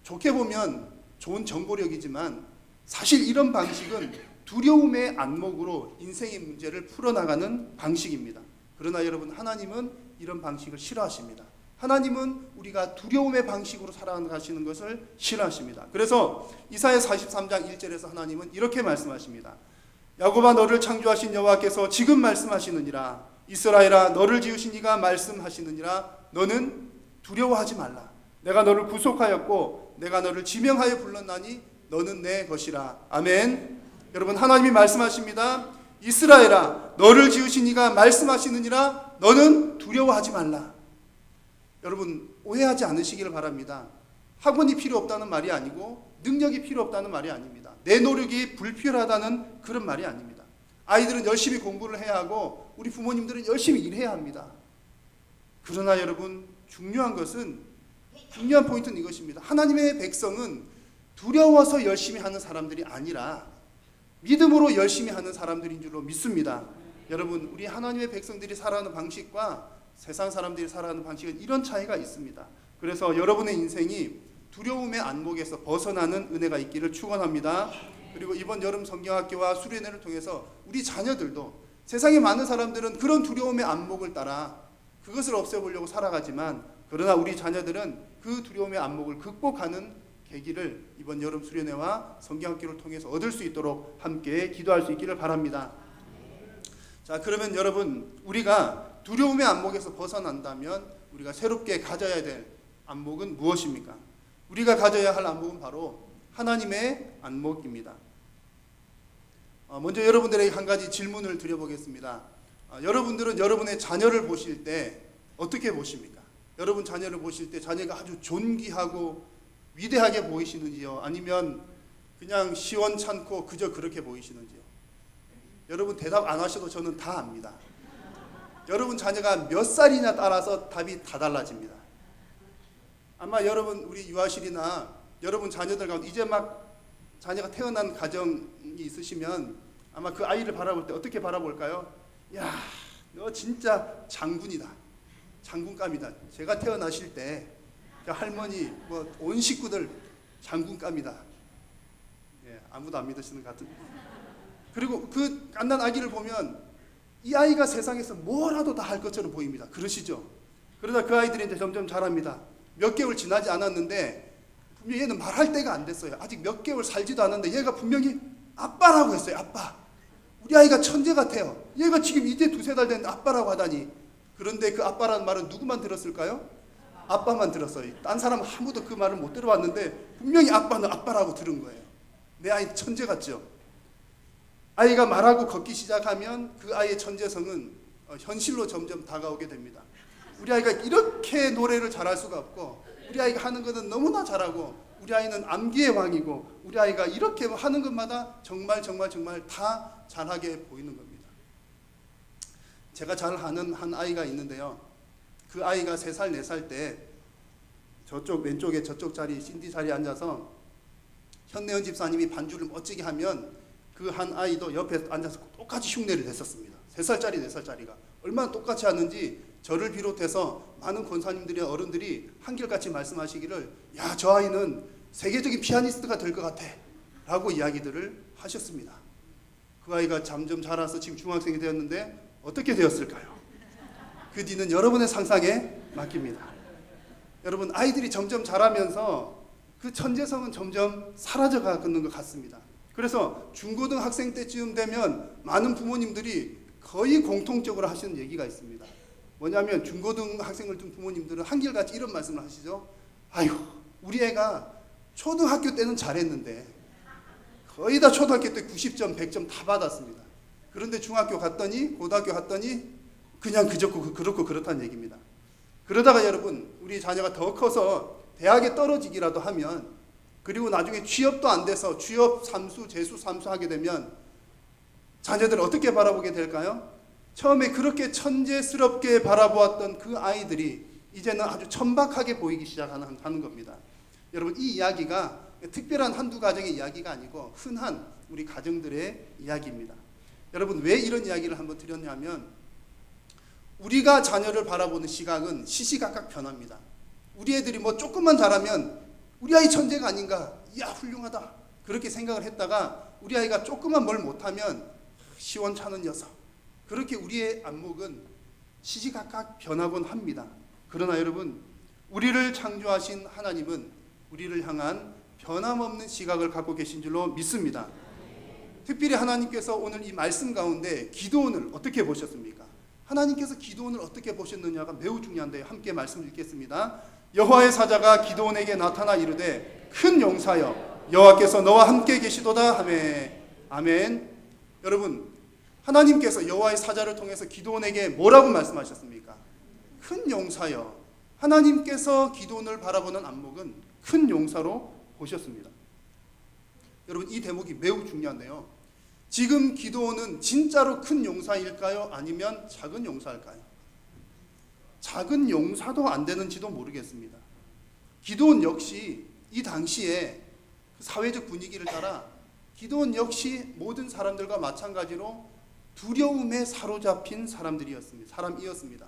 좋게 보면 좋은 정보력이지만 사실 이런 방식은 두려움의 안목으로 인생의 문제를 풀어나가는 방식입니다. 그러나 여러분, 하나님은 이런 방식을 싫어하십니다. 하나님은 우리가 두려움의 방식으로 살아가시는 것을 싫어하십니다. 그래서 이사야 43장 1절에서 하나님은 이렇게 말씀하십니다. 야곱아, 너를 창조하신 여호와께서 지금 말씀하시느니라. 이스라엘아, 너를 지으신 이가 말씀하시느니라. 너는 두려워하지 말라. 내가 너를 구속하였고 내가 너를 지명하여 불렀나니 너는 내 것이라. 아멘. 여러분, 하나님이 말씀하십니다. 이스라엘아, 너를 지으신 이가 말씀하시느니라. 너는 두려워하지 말라. 여러분, 오해하지 않으시기를 바랍니다. 학원이 필요 없다는 말이 아니고 능력이 필요 없다는 말이 아닙니다. 내 노력이 불필요하다는 그런 말이 아닙니다. 아이들은 열심히 공부를 해야 하고 우리 부모님들은 열심히 일해야 합니다. 그러나 여러분, 중요한 포인트는 이것입니다. 하나님의 백성은 두려워서 열심히 하는 사람들이 아니라 믿음으로 열심히 하는 사람들인 줄로 믿습니다. 여러분, 우리 하나님의 백성들이 살아가는 방식과 세상 사람들이 살아가는 방식은 이런 차이가 있습니다. 그래서 여러분의 인생이 두려움의 안목에서 벗어나는 은혜가 있기를 축원합니다. 그리고 이번 여름 성경학교와 수련회를 통해서 우리 자녀들도, 세상에 많은 사람들은 그런 두려움의 안목을 따라 그것을 없애보려고 살아가지만, 그러나 우리 자녀들은 그 두려움의 안목을 극복하는 계기를 이번 여름 수련회와 성경학교를 통해서 얻을 수 있도록 함께 기도할 수 있기를 바랍니다. 자, 그러면 여러분, 우리가 두려움의 안목에서 벗어난다면 우리가 새롭게 가져야 될 안목은 무엇입니까? 우리가 가져야 할 안목은 바로 하나님의 안목입니다. 먼저 여러분들에게 한 가지 질문을 드려보겠습니다. 여러분들은 여러분의 자녀를 보실 때 어떻게 보십니까? 여러분 자녀를 보실 때 자녀가 아주 존귀하고 위대하게 보이시는지요? 아니면 그냥 시원찮고 그저 그렇게 보이시는지요? 여러분 대답 안 하셔도 저는 다 압니다. 여러분 자녀가 몇 살이냐 따라서 답이 다 달라집니다. 아마 여러분 우리 유아실이나 여러분 자녀들 가운데 이제 막 자녀가 태어난 가정이 있으시면 아마 그 아이를 바라볼 때 어떻게 바라볼까요? 야, 너 진짜 장군이다. 장군감이다. 제가 태어나실 때 할머니 온 식구들 장군감이다. 예, 아무도 안 믿으시는 것 같은. 그리고 그 갓난 아기를 보면 이 아이가 세상에서 뭐라도 다 할 것처럼 보입니다. 그러시죠? 그러다 그 아이들이 이제 점점 자랍니다. 몇 개월 지나지 않았는데 분명히 얘는 말할 때가 안 됐어요. 아직 몇 개월 살지도 않았는데 얘가 분명히 아빠라고 했어요. 아빠. 우리 아이가 천재 같아요. 얘가 지금 이제 2-3달 됐는데 아빠라고 하다니. 그런데 그 아빠라는 말은 누구만 들었을까요? 아빠만 들었어요. 딴 사람 아무도 그 말을 못 들어봤는데 분명히 아빠는 아빠라고 들은 거예요. 내 아이 천재 같죠? 아이가 말하고 걷기 시작하면 그 아이의 천재성은 현실로 점점 다가오게 됩니다. 우리 아이가 이렇게 노래를 잘할 수가 없고, 우리 아이가 하는 것은 너무나 잘하고, 우리 아이는 암기의 왕이고, 우리 아이가 이렇게 하는 것마다 정말 다 잘하게 보이는 겁니다. 제가 잘 아는 한 아이가 있는데요. 그 아이가 3살, 4살 때 저쪽 왼쪽에 저쪽 자리, 신디 자리에 앉아서 현내연 집사님이 반주를 멋지게 하면 그 한 아이도 옆에 앉아서 똑같이 흉내를 냈었습니다. 3살짜리, 4살짜리가. 얼마나 똑같이 하는지 저를 비롯해서 많은 권사님들이 어른들이 한결같이 말씀하시기를, 야, 저 아이는 세계적인 피아니스트가 될 것 같아 라고 이야기들을 하셨습니다. 그 아이가 점점 자라서 지금 중학생이 되었는데 어떻게 되었을까요? 그 뒤는 여러분의 상상에 맡깁니다. 여러분, 아이들이 점점 자라면서 그 천재성은 점점 사라져가는 것 같습니다. 그래서 중고등학생 때쯤 되면 많은 부모님들이 거의 공통적으로 하시는 얘기가 있습니다. 뭐냐면 중고등학생을 둔 부모님들은 한결같이 이런 말씀을 하시죠. 아유, 우리 애가 초등학교 때는 잘했는데 거의 다 초등학교 때 90점, 100점 다 받았습니다. 그런데 중학교 갔더니, 고등학교 갔더니 그냥 그렇고 그렇다는 얘기입니다. 그러다가 여러분, 우리 자녀가 더 커서 대학에 떨어지기라도 하면, 그리고 나중에 취업도 안 돼서 취업 삼수, 재수 삼수 하게 되면 자녀들을 어떻게 바라보게 될까요? 처음에 그렇게 천재스럽게 바라보았던 그 아이들이 이제는 아주 천박하게 보이기 시작하는 겁니다. 여러분, 이 이야기가 특별한 한두 가정의 이야기가 아니고 흔한 우리 가정들의 이야기입니다. 여러분, 왜 이런 이야기를 한번 드렸냐면, 우리가 자녀를 바라보는 시각은 시시각각 변합니다. 우리 애들이 조금만 잘하면 우리 아이 천재가 아닌가, 이야 훌륭하다, 그렇게 생각을 했다가 우리 아이가 조금만 뭘 못하면 시원찮은 녀석, 그렇게 우리의 안목은 시시각각 변하곤 합니다. 그러나 여러분, 우리를 창조하신 하나님은 우리를 향한 변함없는 시각을 갖고 계신 줄로 믿습니다. 특별히 하나님께서 오늘 이 말씀 가운데 기도원을 어떻게 보셨습니까? 하나님께서 기도원을 어떻게 보셨느냐가 매우 중요한데 함께 말씀 읽겠습니다. 여호와의 사자가 기드온에게 나타나 이르되 큰 용사여 여호와께서 너와 함께 계시도다 하매. 아멘. 여러분, 하나님께서 여호와의 사자를 통해서 기드온에게 뭐라고 말씀하셨습니까? 큰 용사여. 하나님께서 기드온을 바라보는 안목은 큰 용사로 보셨습니다. 여러분, 이 대목이 매우 중요한데요. 지금 기드온은 진짜로 큰 용사일까요? 아니면 작은 용사일까요? 작은 용사도 안 되는지도 모르겠습니다. 기드온 역시 이 당시에 사회적 분위기를 따라 기드온 역시 모든 사람들과 마찬가지로 두려움에 사로잡힌 사람이었습니다.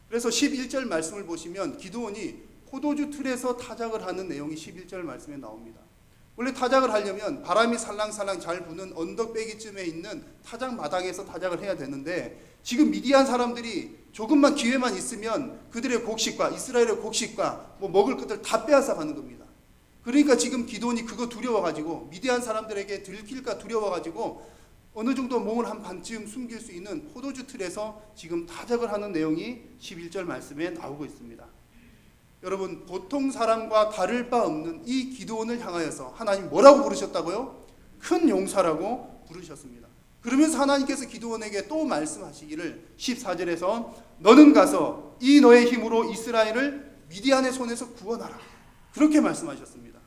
그래서 11절 말씀을 보시면 기드온이 포도주 틀에서 타작을 하는 내용이 11절 말씀에 나옵니다. 원래 타작을 하려면 바람이 살랑살랑 잘 부는 언덕배기쯤에 있는 타작 마당에서 타작을 해야 되는데, 지금 미디안 사람들이 조금만 기회만 있으면 그들의 곡식과 이스라엘의 곡식과 먹을 것들 다 빼앗아 가는 겁니다. 그러니까 지금 기드온이 그거 두려워가지고, 미디안 사람들에게 들킬까 두려워가지고 어느 정도 몸을 한 반쯤 숨길 수 있는 포도주 틀에서 지금 타작을 하는 내용이 11절 말씀에 나오고 있습니다. 여러분, 보통 사람과 다를 바 없는 이 기드온을 향하여서 하나님 뭐라고 부르셨다고요? 큰 용사라고 부르셨습니다. 그러면서 하나님께서 기드온에게 또 말씀하시기를 14절에서 너는 가서 이 너의 힘으로 이스라엘을 미디안의 손에서 구원하라, 그렇게 말씀하셨습니다.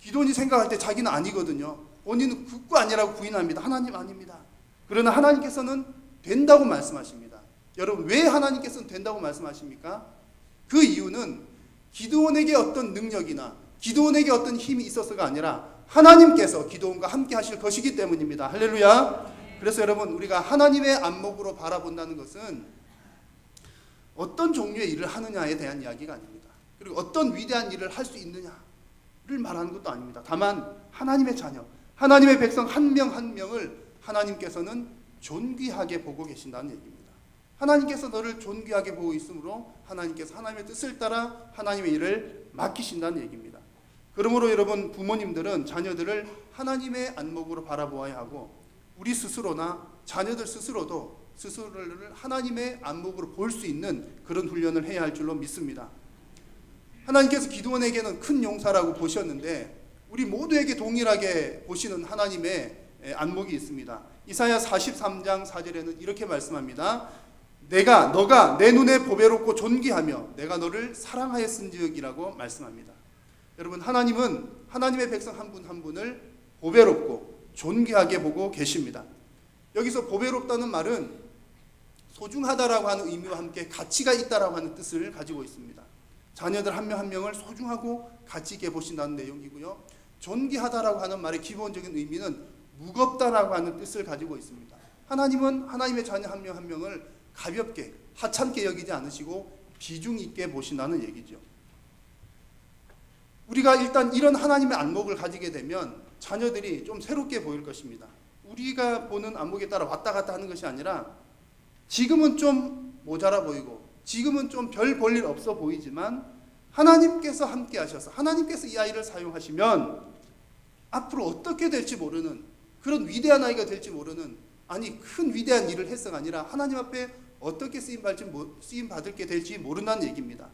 기드온이 생각할 때 자기는 아니거든요. 본인은 국가 아니라고 부인합니다. 하나님 아닙니다. 그러나 하나님께서는 된다고 말씀하십니다. 여러분, 왜 하나님께서는 된다고 말씀하십니까? 그 이유는 기드온에게 어떤 능력이나 기드온에게 어떤 힘이 있어서가 아니라 하나님께서 기드온과 함께 하실 것이기 때문입니다. 할렐루야. 그래서 여러분, 우리가 하나님의 안목으로 바라본다는 것은 어떤 종류의 일을 하느냐에 대한 이야기가 아닙니다. 그리고 어떤 위대한 일을 할 수 있느냐를 말하는 것도 아닙니다. 다만 하나님의 자녀, 하나님의 백성 한 명 한 명을 하나님께서는 존귀하게 보고 계신다는 얘기입니다. 하나님께서 너를 존귀하게 보고 있으므로 하나님께서 하나님의 뜻을 따라 하나님의 일을 맡기신다는 얘기입니다. 그러므로 여러분, 부모님들은 자녀들을 하나님의 안목으로 바라보아야 하고, 우리 스스로나 자녀들 스스로도 스스로를 하나님의 안목으로 볼 수 있는 그런 훈련을 해야 할 줄로 믿습니다. 하나님께서 기드온에게는 큰 용사라고 보셨는데 우리 모두에게 동일하게 보시는 하나님의 안목이 있습니다. 이사야 43장 4절에는 이렇게 말씀합니다. 너가 내 눈에 보배롭고 존귀하며 내가 너를 사랑하였은지역이라고 말씀합니다. 여러분, 하나님은 하나님의 백성 한 분 한 분을 보배롭고 존귀하게 보고 계십니다. 여기서 보배롭다는 말은 소중하다라고 하는 의미와 함께 가치가 있다라고 하는 뜻을 가지고 있습니다. 자녀들 한 명 한 명을 소중하고 가치 있게 보신다는 내용이고요. 존귀하다라고 하는 말의 기본적인 의미는 무겁다라고 하는 뜻을 가지고 있습니다. 하나님은 하나님의 자녀 한 명 한 명을 가볍게 하찮게 여기지 않으시고 비중 있게 보신다는 얘기죠. 우리가 일단 이런 하나님의 안목을 가지게 되면 자녀들이 좀 새롭게 보일 것입니다. 우리가 보는 안목에 따라 왔다 갔다 하는 것이 아니라, 지금은 좀 모자라 보이고 지금은 좀 별 볼 일 없어 보이지만 하나님께서 함께 하셔서 하나님께서 이 아이를 사용하시면 앞으로 어떻게 될지 모르는, 그런 위대한 아이가 될지 모르는, 아니 큰 위대한 일을 해서가 아니라 하나님 앞에 어떻게 쓰임받을 게 될지 모른다는 얘기입니다.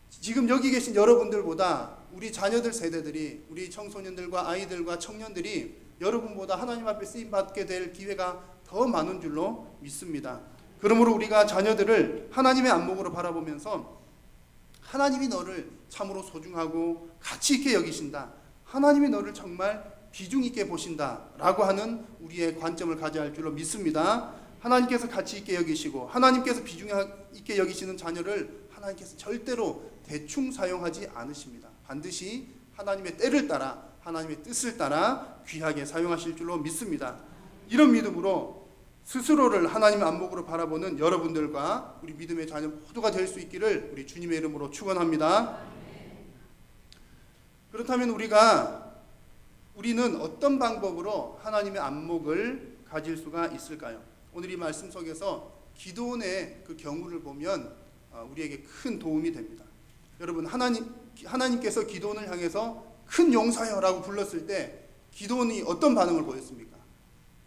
지금 여기 계신 여러분들보다 우리 자녀들 세대들이, 우리 청소년들과 아이들과 청년들이 여러분보다 하나님 앞에 쓰임받게 될 기회가 더 많은 줄로 믿습니다. 그러므로 우리가 자녀들을 하나님의 안목으로 바라보면서 하나님이 너를 참으로 소중하고 가치 있게 여기신다, 하나님이 너를 정말 비중 있게 보신다라고 하는 우리의 관점을 가져야 할 줄로 믿습니다. 하나님께서 가치 있게 여기시고 하나님께서 비중 있게 여기시는 자녀를 하나님께서 절대로 대충 사용하지 않으십니다. 반드시 하나님의 때를 따라 하나님의 뜻을 따라 귀하게 사용하실 줄로 믿습니다. 이런 믿음으로 스스로를 하나님의 안목으로 바라보는 여러분들과 우리 믿음의 자녀 모두가 될 수 있기를 우리 주님의 이름으로 축원합니다. 그렇다면 우리는 어떤 방법으로 하나님의 안목을 가질 수가 있을까요? 오늘 이 말씀 속에서 기드온의 그 경우를 보면 우리에게 큰 도움이 됩니다. 여러분, 하나님께서 기드온을 향해서 큰 용사여라고 불렀을 때 기드온이 어떤 반응을 보였습니까?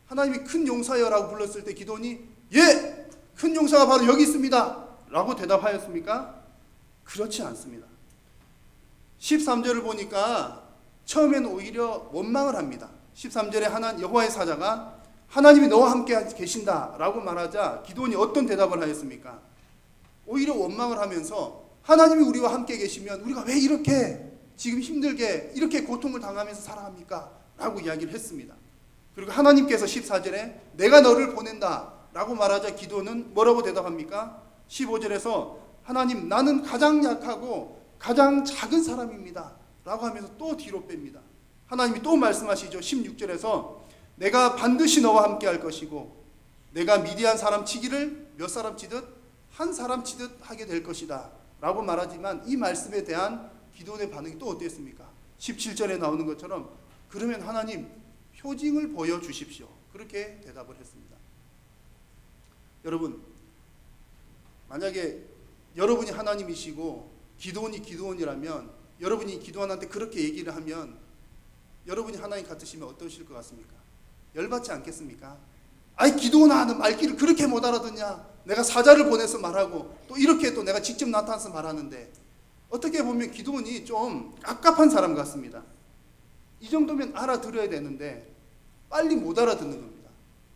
하나님이 큰 용사여라고 불렀을 때 기드온이 예! 큰 용사가 바로 여기 있습니다! 라고 대답하였습니까? 그렇지 않습니다. 13절을 보니까 처음에는 오히려 원망을 합니다. 13절에 여호와의 사자가 하나님이 너와 함께 계신다라고 말하자 기드온이 어떤 대답을 하였습니까? 오히려 원망을 하면서 하나님이 우리와 함께 계시면 우리가 왜 이렇게 지금 힘들게 이렇게 고통을 당하면서 살아갑니까? 라고 이야기를 했습니다. 그리고 하나님께서 14절에 내가 너를 보낸다 라고 말하자 기드온은 뭐라고 대답합니까? 15절에서 하나님 나는 가장 약하고 가장 작은 사람입니다 라고 하면서 또 뒤로 뺍니다. 하나님이 또 말씀하시죠. 16절에서 내가 반드시 너와 함께 할 것이고 내가 미디안 사람 치기를 몇 사람 치듯 한 사람 치듯 하게 될 것이다 라고 말하지만 이 말씀에 대한 기드온의 반응이 또 어땠습니까? 17절에 나오는 것처럼 그러면 하나님 표징을 보여주십시오. 그렇게 대답을 했습니다. 여러분, 만약에 여러분이 하나님이시고 기드온이 기드온이라면 여러분이 기드온한테 그렇게 얘기를 하면 여러분이 하나님 같으시면 어떠실 것 같습니까? 열받지 않겠습니까? 아이 기드온아 너 말귀를 그렇게 못 알아듣냐? 내가 사자를 보내서 말하고 또 이렇게 또 내가 직접 나타나서 말하는데 어떻게 보면 기드온이 좀 깝깝한 사람 같습니다. 이 정도면 알아들어야 되는데 빨리 못 알아듣는 겁니다.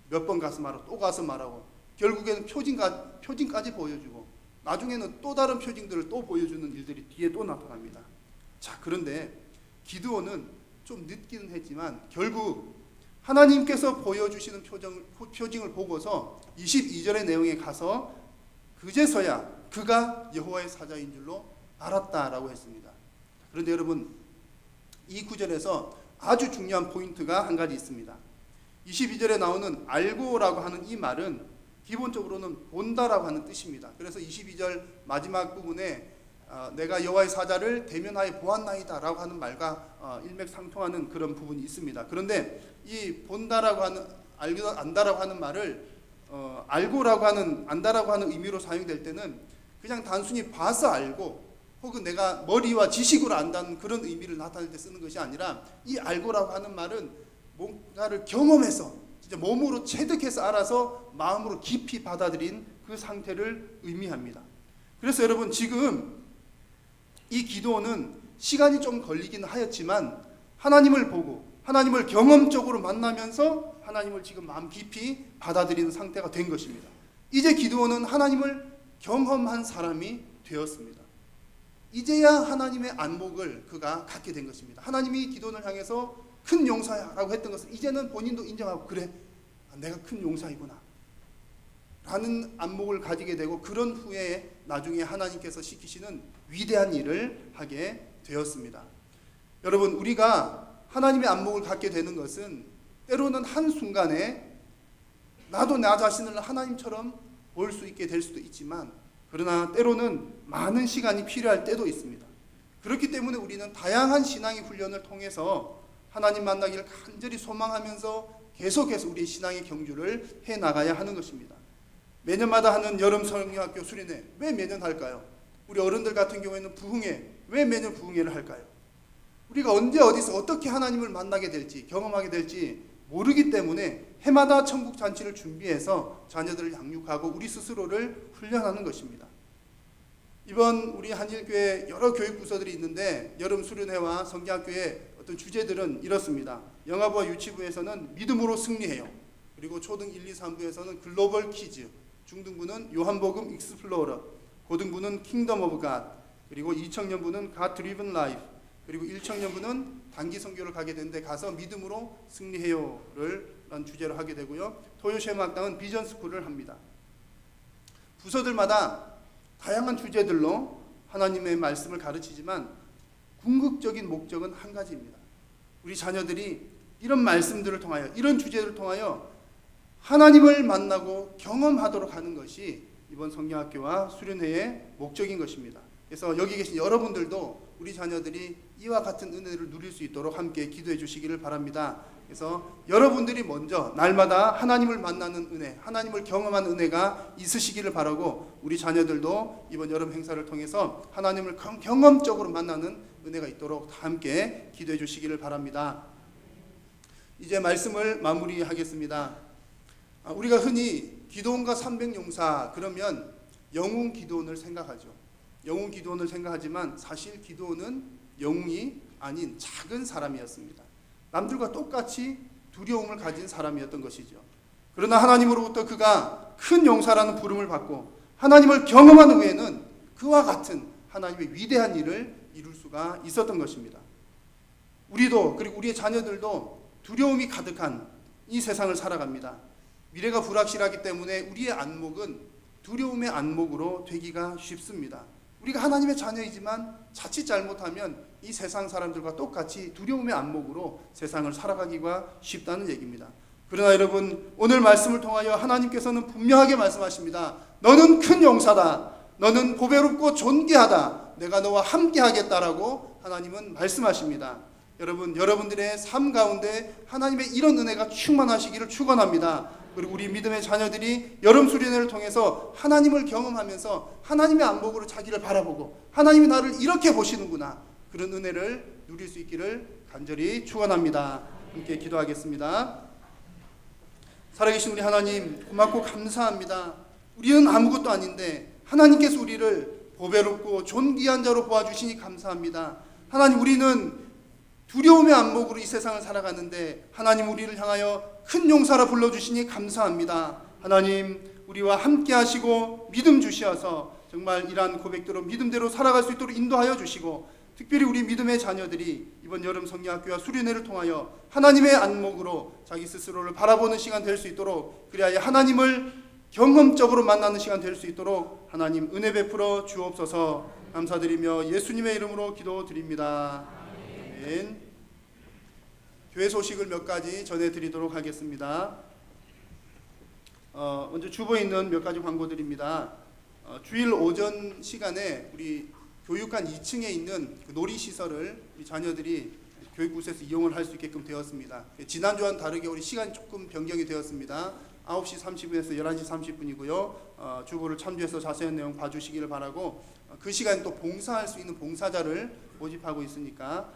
몇 번 가서 말하고 또 가서 말하고 결국에는 표징까지 보여주고 나중에는 또 다른 표징들을 또 보여주는 일들이 뒤에 또 나타납니다. 자, 그런데 기드온은 좀 늦기는 했지만 결국 하나님께서 보여주시는 표징을 보고서 22절의 내용에 가서 그제서야 그가 여호와의 사자인 줄로 알았다라고 했습니다. 그런데 여러분 이 구절에서 아주 중요한 포인트가 한 가지 있습니다. 22절에 나오는 알고라고 하는 이 말은 기본적으로는 본다라고 하는 뜻입니다. 그래서 22절 마지막 부분에 내가 여호와의 사자를 대면하여 보았나이다 라고 하는 말과 일맥상통하는 그런 부분이 있습니다. 그런데 이 본다라고 하는 안다라고 하는 말을 알고라고 하는 안다라고 하는 의미로 사용될 때는 그냥 단순히 봐서 알고 혹은 내가 머리와 지식으로 안다는 그런 의미를 나타낼 때 쓰는 것이 아니라 이 알고라고 하는 말은 뭔가를 경험해서 진짜 몸으로 체득해서 알아서 마음으로 깊이 받아들인 그 상태를 의미합니다. 그래서 여러분 지금 이 기도는 시간이 좀 걸리긴 하였지만 하나님을 보고 하나님을 경험적으로 만나면서 하나님을 지금 마음 깊이 받아들이는 상태가 된 것입니다. 이제 기드온은 하나님을 경험한 사람이 되었습니다. 이제야 하나님의 안목을 그가 갖게 된 것입니다. 하나님이 기드온을 향해서 큰 용사야 라고 했던 것을 이제는 본인도 인정하고 그래 내가 큰 용사이구나 라는 안목을 가지게 되고 그런 후에 나중에 하나님께서 시키시는 위대한 일을 하게 되었습니다. 여러분 우리가 하나님의 안목을 갖게 되는 것은 때로는 한순간에 나도 나 자신을 하나님처럼 볼 수 있게 될 수도 있지만 그러나 때로는 많은 시간이 필요할 때도 있습니다. 그렇기 때문에 우리는 다양한 신앙의 훈련을 통해서 하나님 만나기를 간절히 소망하면서 계속해서 우리의 신앙의 경주를 해나가야 하는 것입니다. 매년마다 하는 여름 성경학교 수련회 왜 매년 할까요? 우리 어른들 같은 경우에는 부흥회 왜 매년 부흥회를 할까요? 우리가 언제 어디서 어떻게 하나님을 만나게 될지 경험하게 될지 모르기 때문에 해마다 천국 잔치를 준비해서 자녀들을 양육하고 우리 스스로를 훈련하는 것입니다. 이번 우리 한일교회 여러 교육부서들이 있는데 여름 수련회와 성경학교의 어떤 주제들은 이렇습니다. 영아부와 유치부에서는 믿음으로 승리해요. 그리고 초등 1, 2, 3부에서는 글로벌 퀴즈, 중등부는 요한복음 익스플로러, 고등부는 킹덤 오브 갓, 그리고 2청년부는 갓 드리븐 라이프, 그리고 1청년부는 단기 선교를 가게 되는데 가서 믿음으로 승리해요를 란 주제로 하게 되고요. 토요쉐마학당은 비전 스쿨을 합니다. 부서들마다 다양한 주제들로 하나님의 말씀을 가르치지만 궁극적인 목적은 한 가지입니다. 우리 자녀들이 이런 말씀들을 통하여 이런 주제를 통하여 하나님을 만나고 경험하도록 하는 것이 이번 성경학교와 수련회의 목적인 것입니다. 그래서 여기 계신 여러분들도 우리 자녀들이 이와 같은 은혜를 누릴 수 있도록 함께 기도해 주시기를 바랍니다. 그래서 여러분들이 먼저 날마다 하나님을 만나는 은혜, 하나님을 경험하는 은혜가 있으시기를 바라고 우리 자녀들도 이번 여름 행사를 통해서 하나님을 경험적으로 만나는 은혜가 있도록 함께 기도해 주시기를 바랍니다. 이제 말씀을 마무리하겠습니다. 우리가 흔히 기드온과 300용사 그러면 영웅 기드온을 생각하죠. 영웅 기드온을 생각하지만 사실 기드온은 영웅이 아닌 작은 사람이었습니다. 남들과 똑같이 두려움을 가진 사람이었던 것이죠. 그러나 하나님으로부터 그가 큰 용사라는 부름을 받고 하나님을 경험한 후에는 그와 같은 하나님의 위대한 일을 이룰 수가 있었던 것입니다. 우리도, 그리고 우리의 자녀들도 두려움이 가득한 이 세상을 살아갑니다. 미래가 불확실하기 때문에 우리의 안목은 두려움의 안목으로 되기가 쉽습니다. 우리가 하나님의 자녀이지만 자칫 잘못하면 이 세상 사람들과 똑같이 두려움의 안목으로 세상을 살아가기가 쉽다는 얘기입니다. 그러나 여러분, 오늘 말씀을 통하여 하나님께서는 분명하게 말씀하십니다. 너는 큰 용사다. 너는 보배롭고 존귀하다. 내가 너와 함께 하겠다라고 하나님은 말씀하십니다. 여러분, 여러분들의 삶 가운데 하나님의 이런 은혜가 충만하시기를 축원합니다. 그리고 우리 믿음의 자녀들이 여름 수련회를 통해서 하나님을 경험하면서 하나님의 안목으로 자기를 바라보고 하나님이 나를 이렇게 보시는구나, 그런 은혜를 누릴 수 있기를 간절히 축원합니다. 함께 기도하겠습니다. 살아계신 우리 하나님, 고맙고 감사합니다. 우리는 아무것도 아닌데 하나님께서 우리를 보배롭고 존귀한 자로 보아주시니 감사합니다. 하나님, 우리는 두려움의 안목으로 이 세상을 살아가는데 하나님, 우리를 향하여 큰 용사라 불러주시니 감사합니다. 하나님, 우리와 함께 하시고 믿음 주시어서 정말 이러한 고백대로 믿음대로 살아갈 수 있도록 인도하여 주시고, 특별히 우리 믿음의 자녀들이 이번 여름 성경학교와 수련회를 통하여 하나님의 안목으로 자기 스스로를 바라보는 시간 될 수 있도록, 그리하여 하나님을 경험적으로 만나는 시간 될 수 있도록 하나님 은혜 베풀어 주옵소서. 감사드리며 예수님의 이름으로 기도드립니다. 아멘. 교회 소식을 몇 가지 전해드리도록 하겠습니다. 먼저 주보에 있는 몇 가지 광고드립니다. 주일 오전 시간에 우리 교육관 2층에 있는 그 놀이시설을 우리 자녀들이 교육부에서 이용을 할 수 있게끔 되었습니다. 지난주와는 다르게 우리 시간이 조금 변경이 되었습니다. 9시 30분에서 11시 30분이고요. 주보를 참조해서 자세한 내용 봐주시기를 바라고, 그 시간에 또 봉사할 수 있는 봉사자를 모집하고 있으니까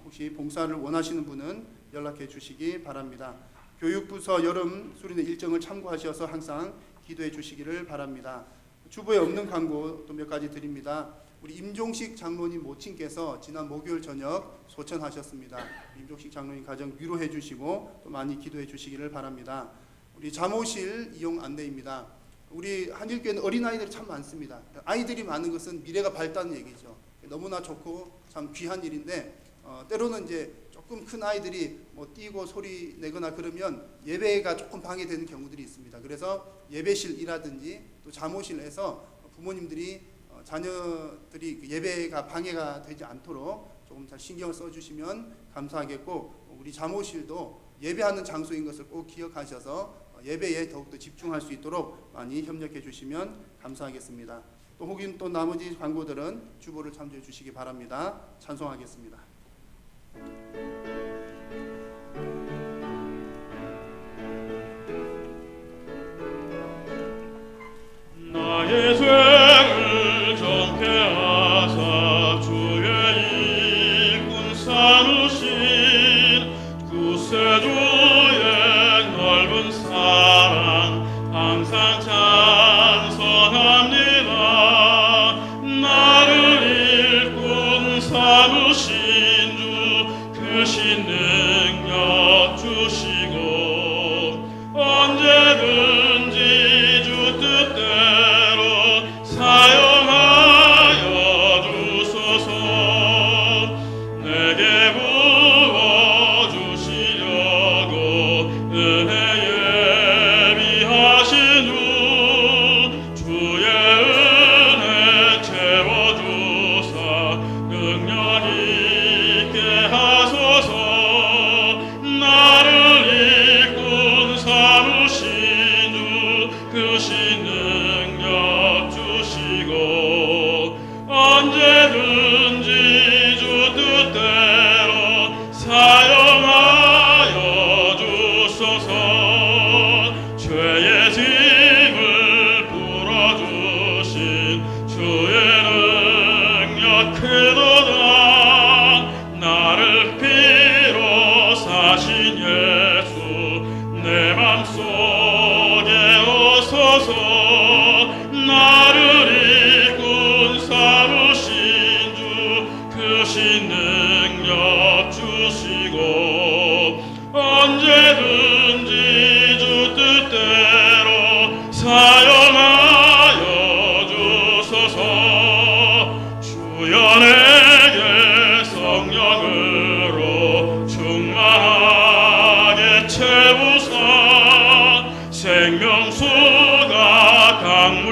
혹시 봉사를 원하시는 분은 연락해 주시기 바랍니다. 교육부서 여름 수련회 일정을 참고하셔서 항상 기도해 주시기를 바랍니다. 주보에 없는 광고 또 몇 가지 드립니다. 우리 임종식 장로님 모친께서 지난 목요일 저녁 소천하셨습니다. 임종식 장로님 가정 위로해 주시고 또 많이 기도해 주시기를 바랍니다. 우리 잠오실 이용 안내입니다. 우리 한일교회는 어린아이들이 참 많습니다. 아이들이 많은 것은 미래가 밝다는 얘기죠. 너무나 좋고 참 귀한 일인데, 때로는 이제 조금 큰 아이들이 뭐 뛰고 소리 내거나 그러면 예배가 조금 방해되는 경우들이 있습니다. 그래서 예배실이라든지 또 잠오실에서 부모님들이 자녀들이 예배가 방해가 되지 않도록 조금 잘 신경을 써주시면 감사하겠고, 우리 잠오실도 예배하는 장소인 것을 꼭 기억하셔서 예배에 더욱더 집중할 수 있도록 많이 협력해 주시면 감사하겠습니다. 또 혹은 또 나머지 광고들은 주보를 참조해 주시기 바랍니다. 찬송하겠습니다. 나의 죄를 정케 하사 주의 일꾼 삼으신 구세주의 넓은 사랑 항상 찬송합니다. 나를 일꾼 삼으신 주 그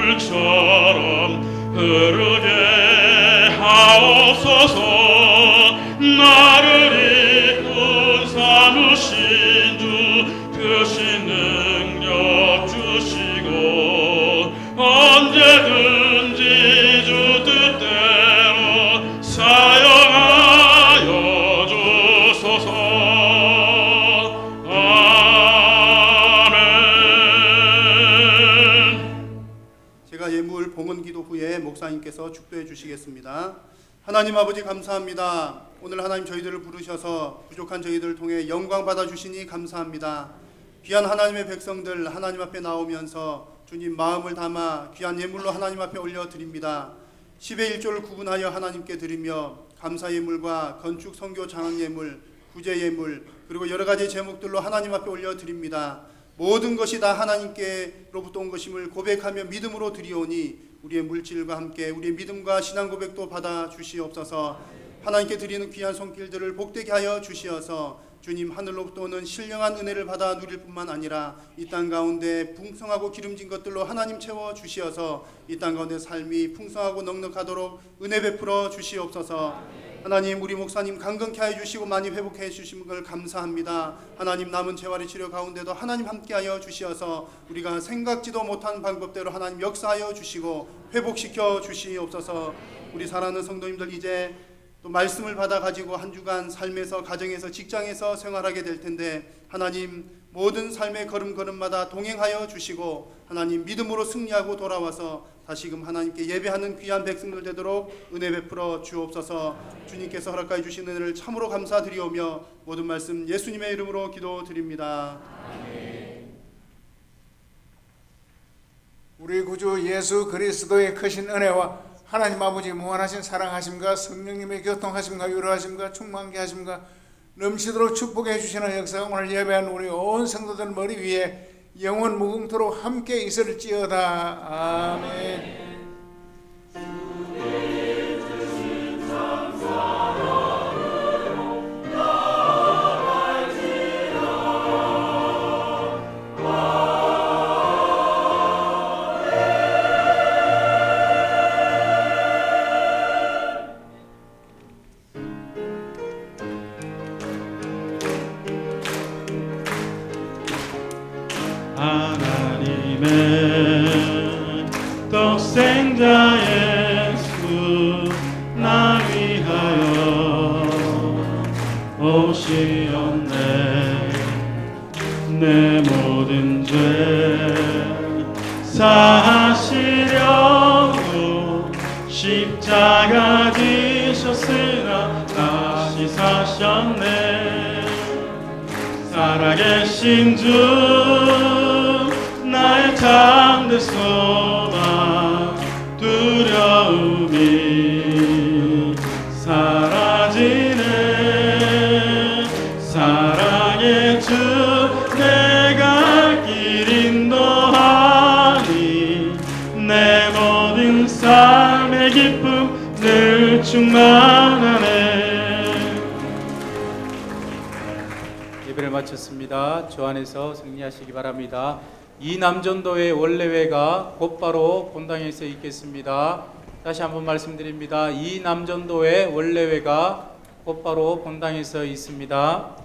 물처럼 흐르게 하옵소서. 나를 이끈 삼으신 주 크신 능력 주시고 언제든지 주 뜻대로 사용하여 주소서. 제가 예물 봉헌 기도 후에 목사님께서 축도해 주시겠습니다. 하나님 아버지 감사합니다. 오늘 하나님 저희들을 부르셔서 부족한 저희들을 통해 영광 받아 주시니 감사합니다. 귀한 하나님의 백성들 하나님 앞에 나오면서 주님 마음을 담아 귀한 예물로 하나님 앞에 올려드립니다. 10의 1조를 구분하여 하나님께 드리며 감사 예물과 건축 선교 장학 예물, 구제 예물 그리고 여러 가지 제목들로 하나님 앞에 올려드립니다. 모든 것이 다 하나님께로부터 온 것임을 고백하며 믿음으로 드리오니 우리의 물질과 함께 우리의 믿음과 신앙 고백도 받아 주시옵소서. 하나님께 드리는 귀한 손길들을 복되게 하여 주시어서 주님 하늘로부터 오는 신령한 은혜를 받아 누릴 뿐만 아니라 이 땅 가운데 풍성하고 기름진 것들로 하나님 채워 주시어서 이 땅 가운데 삶이 풍성하고 넉넉하도록 은혜 베풀어 주시옵소서. 하나님 우리 목사님 강건케 하여 주시고 많이 회복해 주신 걸 감사합니다. 하나님 남은 재활의 치료 가운데도 하나님 함께하여 주시어서 우리가 생각지도 못한 방법대로 하나님 역사하여 주시고 회복시켜 주시옵소서. 우리 사랑하는 성도님들 이제 또 말씀을 받아 가지고 한 주간 삶에서 가정에서 직장에서 생활하게 될 텐데 하나님 모든 삶의 걸음걸음마다 동행하여 주시고 하나님 믿음으로 승리하고 돌아와서 다시금 하나님께 예배하는 귀한 백성들 되도록 은혜 베풀어 주옵소서. 주님께서 허락하여 주신 은혜를 참으로 감사드리오며 모든 말씀 예수님의 이름으로 기도드립니다. 우리 구주 예수 그리스도의 크신 은혜와 하나님 아버지 무한하신 사랑하심과 성령님의 교통하심과 위로하심과 충만케 하심과 넘치도록 축복해 주시는 역사가 오늘 예배한 우리 온 성도들 머리 위에 영원 무궁토록 함께 있을지어다. 아멘. 하나님의 독생자 예수 나 위하여 오시었네. 내 모든 죄 사하시려고 십자가 지셨으나 다시 사셨네. 살아계신 주 나의 참된 소망 두려움이 사라지네. 사랑의 주 내가 길 인도하니 내 모든 삶의 기쁨 늘 충만하네. 예배를 마쳤습니다. 주 안에서 승리하시기 바랍니다. 이 남전도의 원래회가 곧바로 본당에서 있겠습니다. 다시 한번 말씀드립니다. 이 남전도의 원래회가 곧바로 본당에서 있습니다.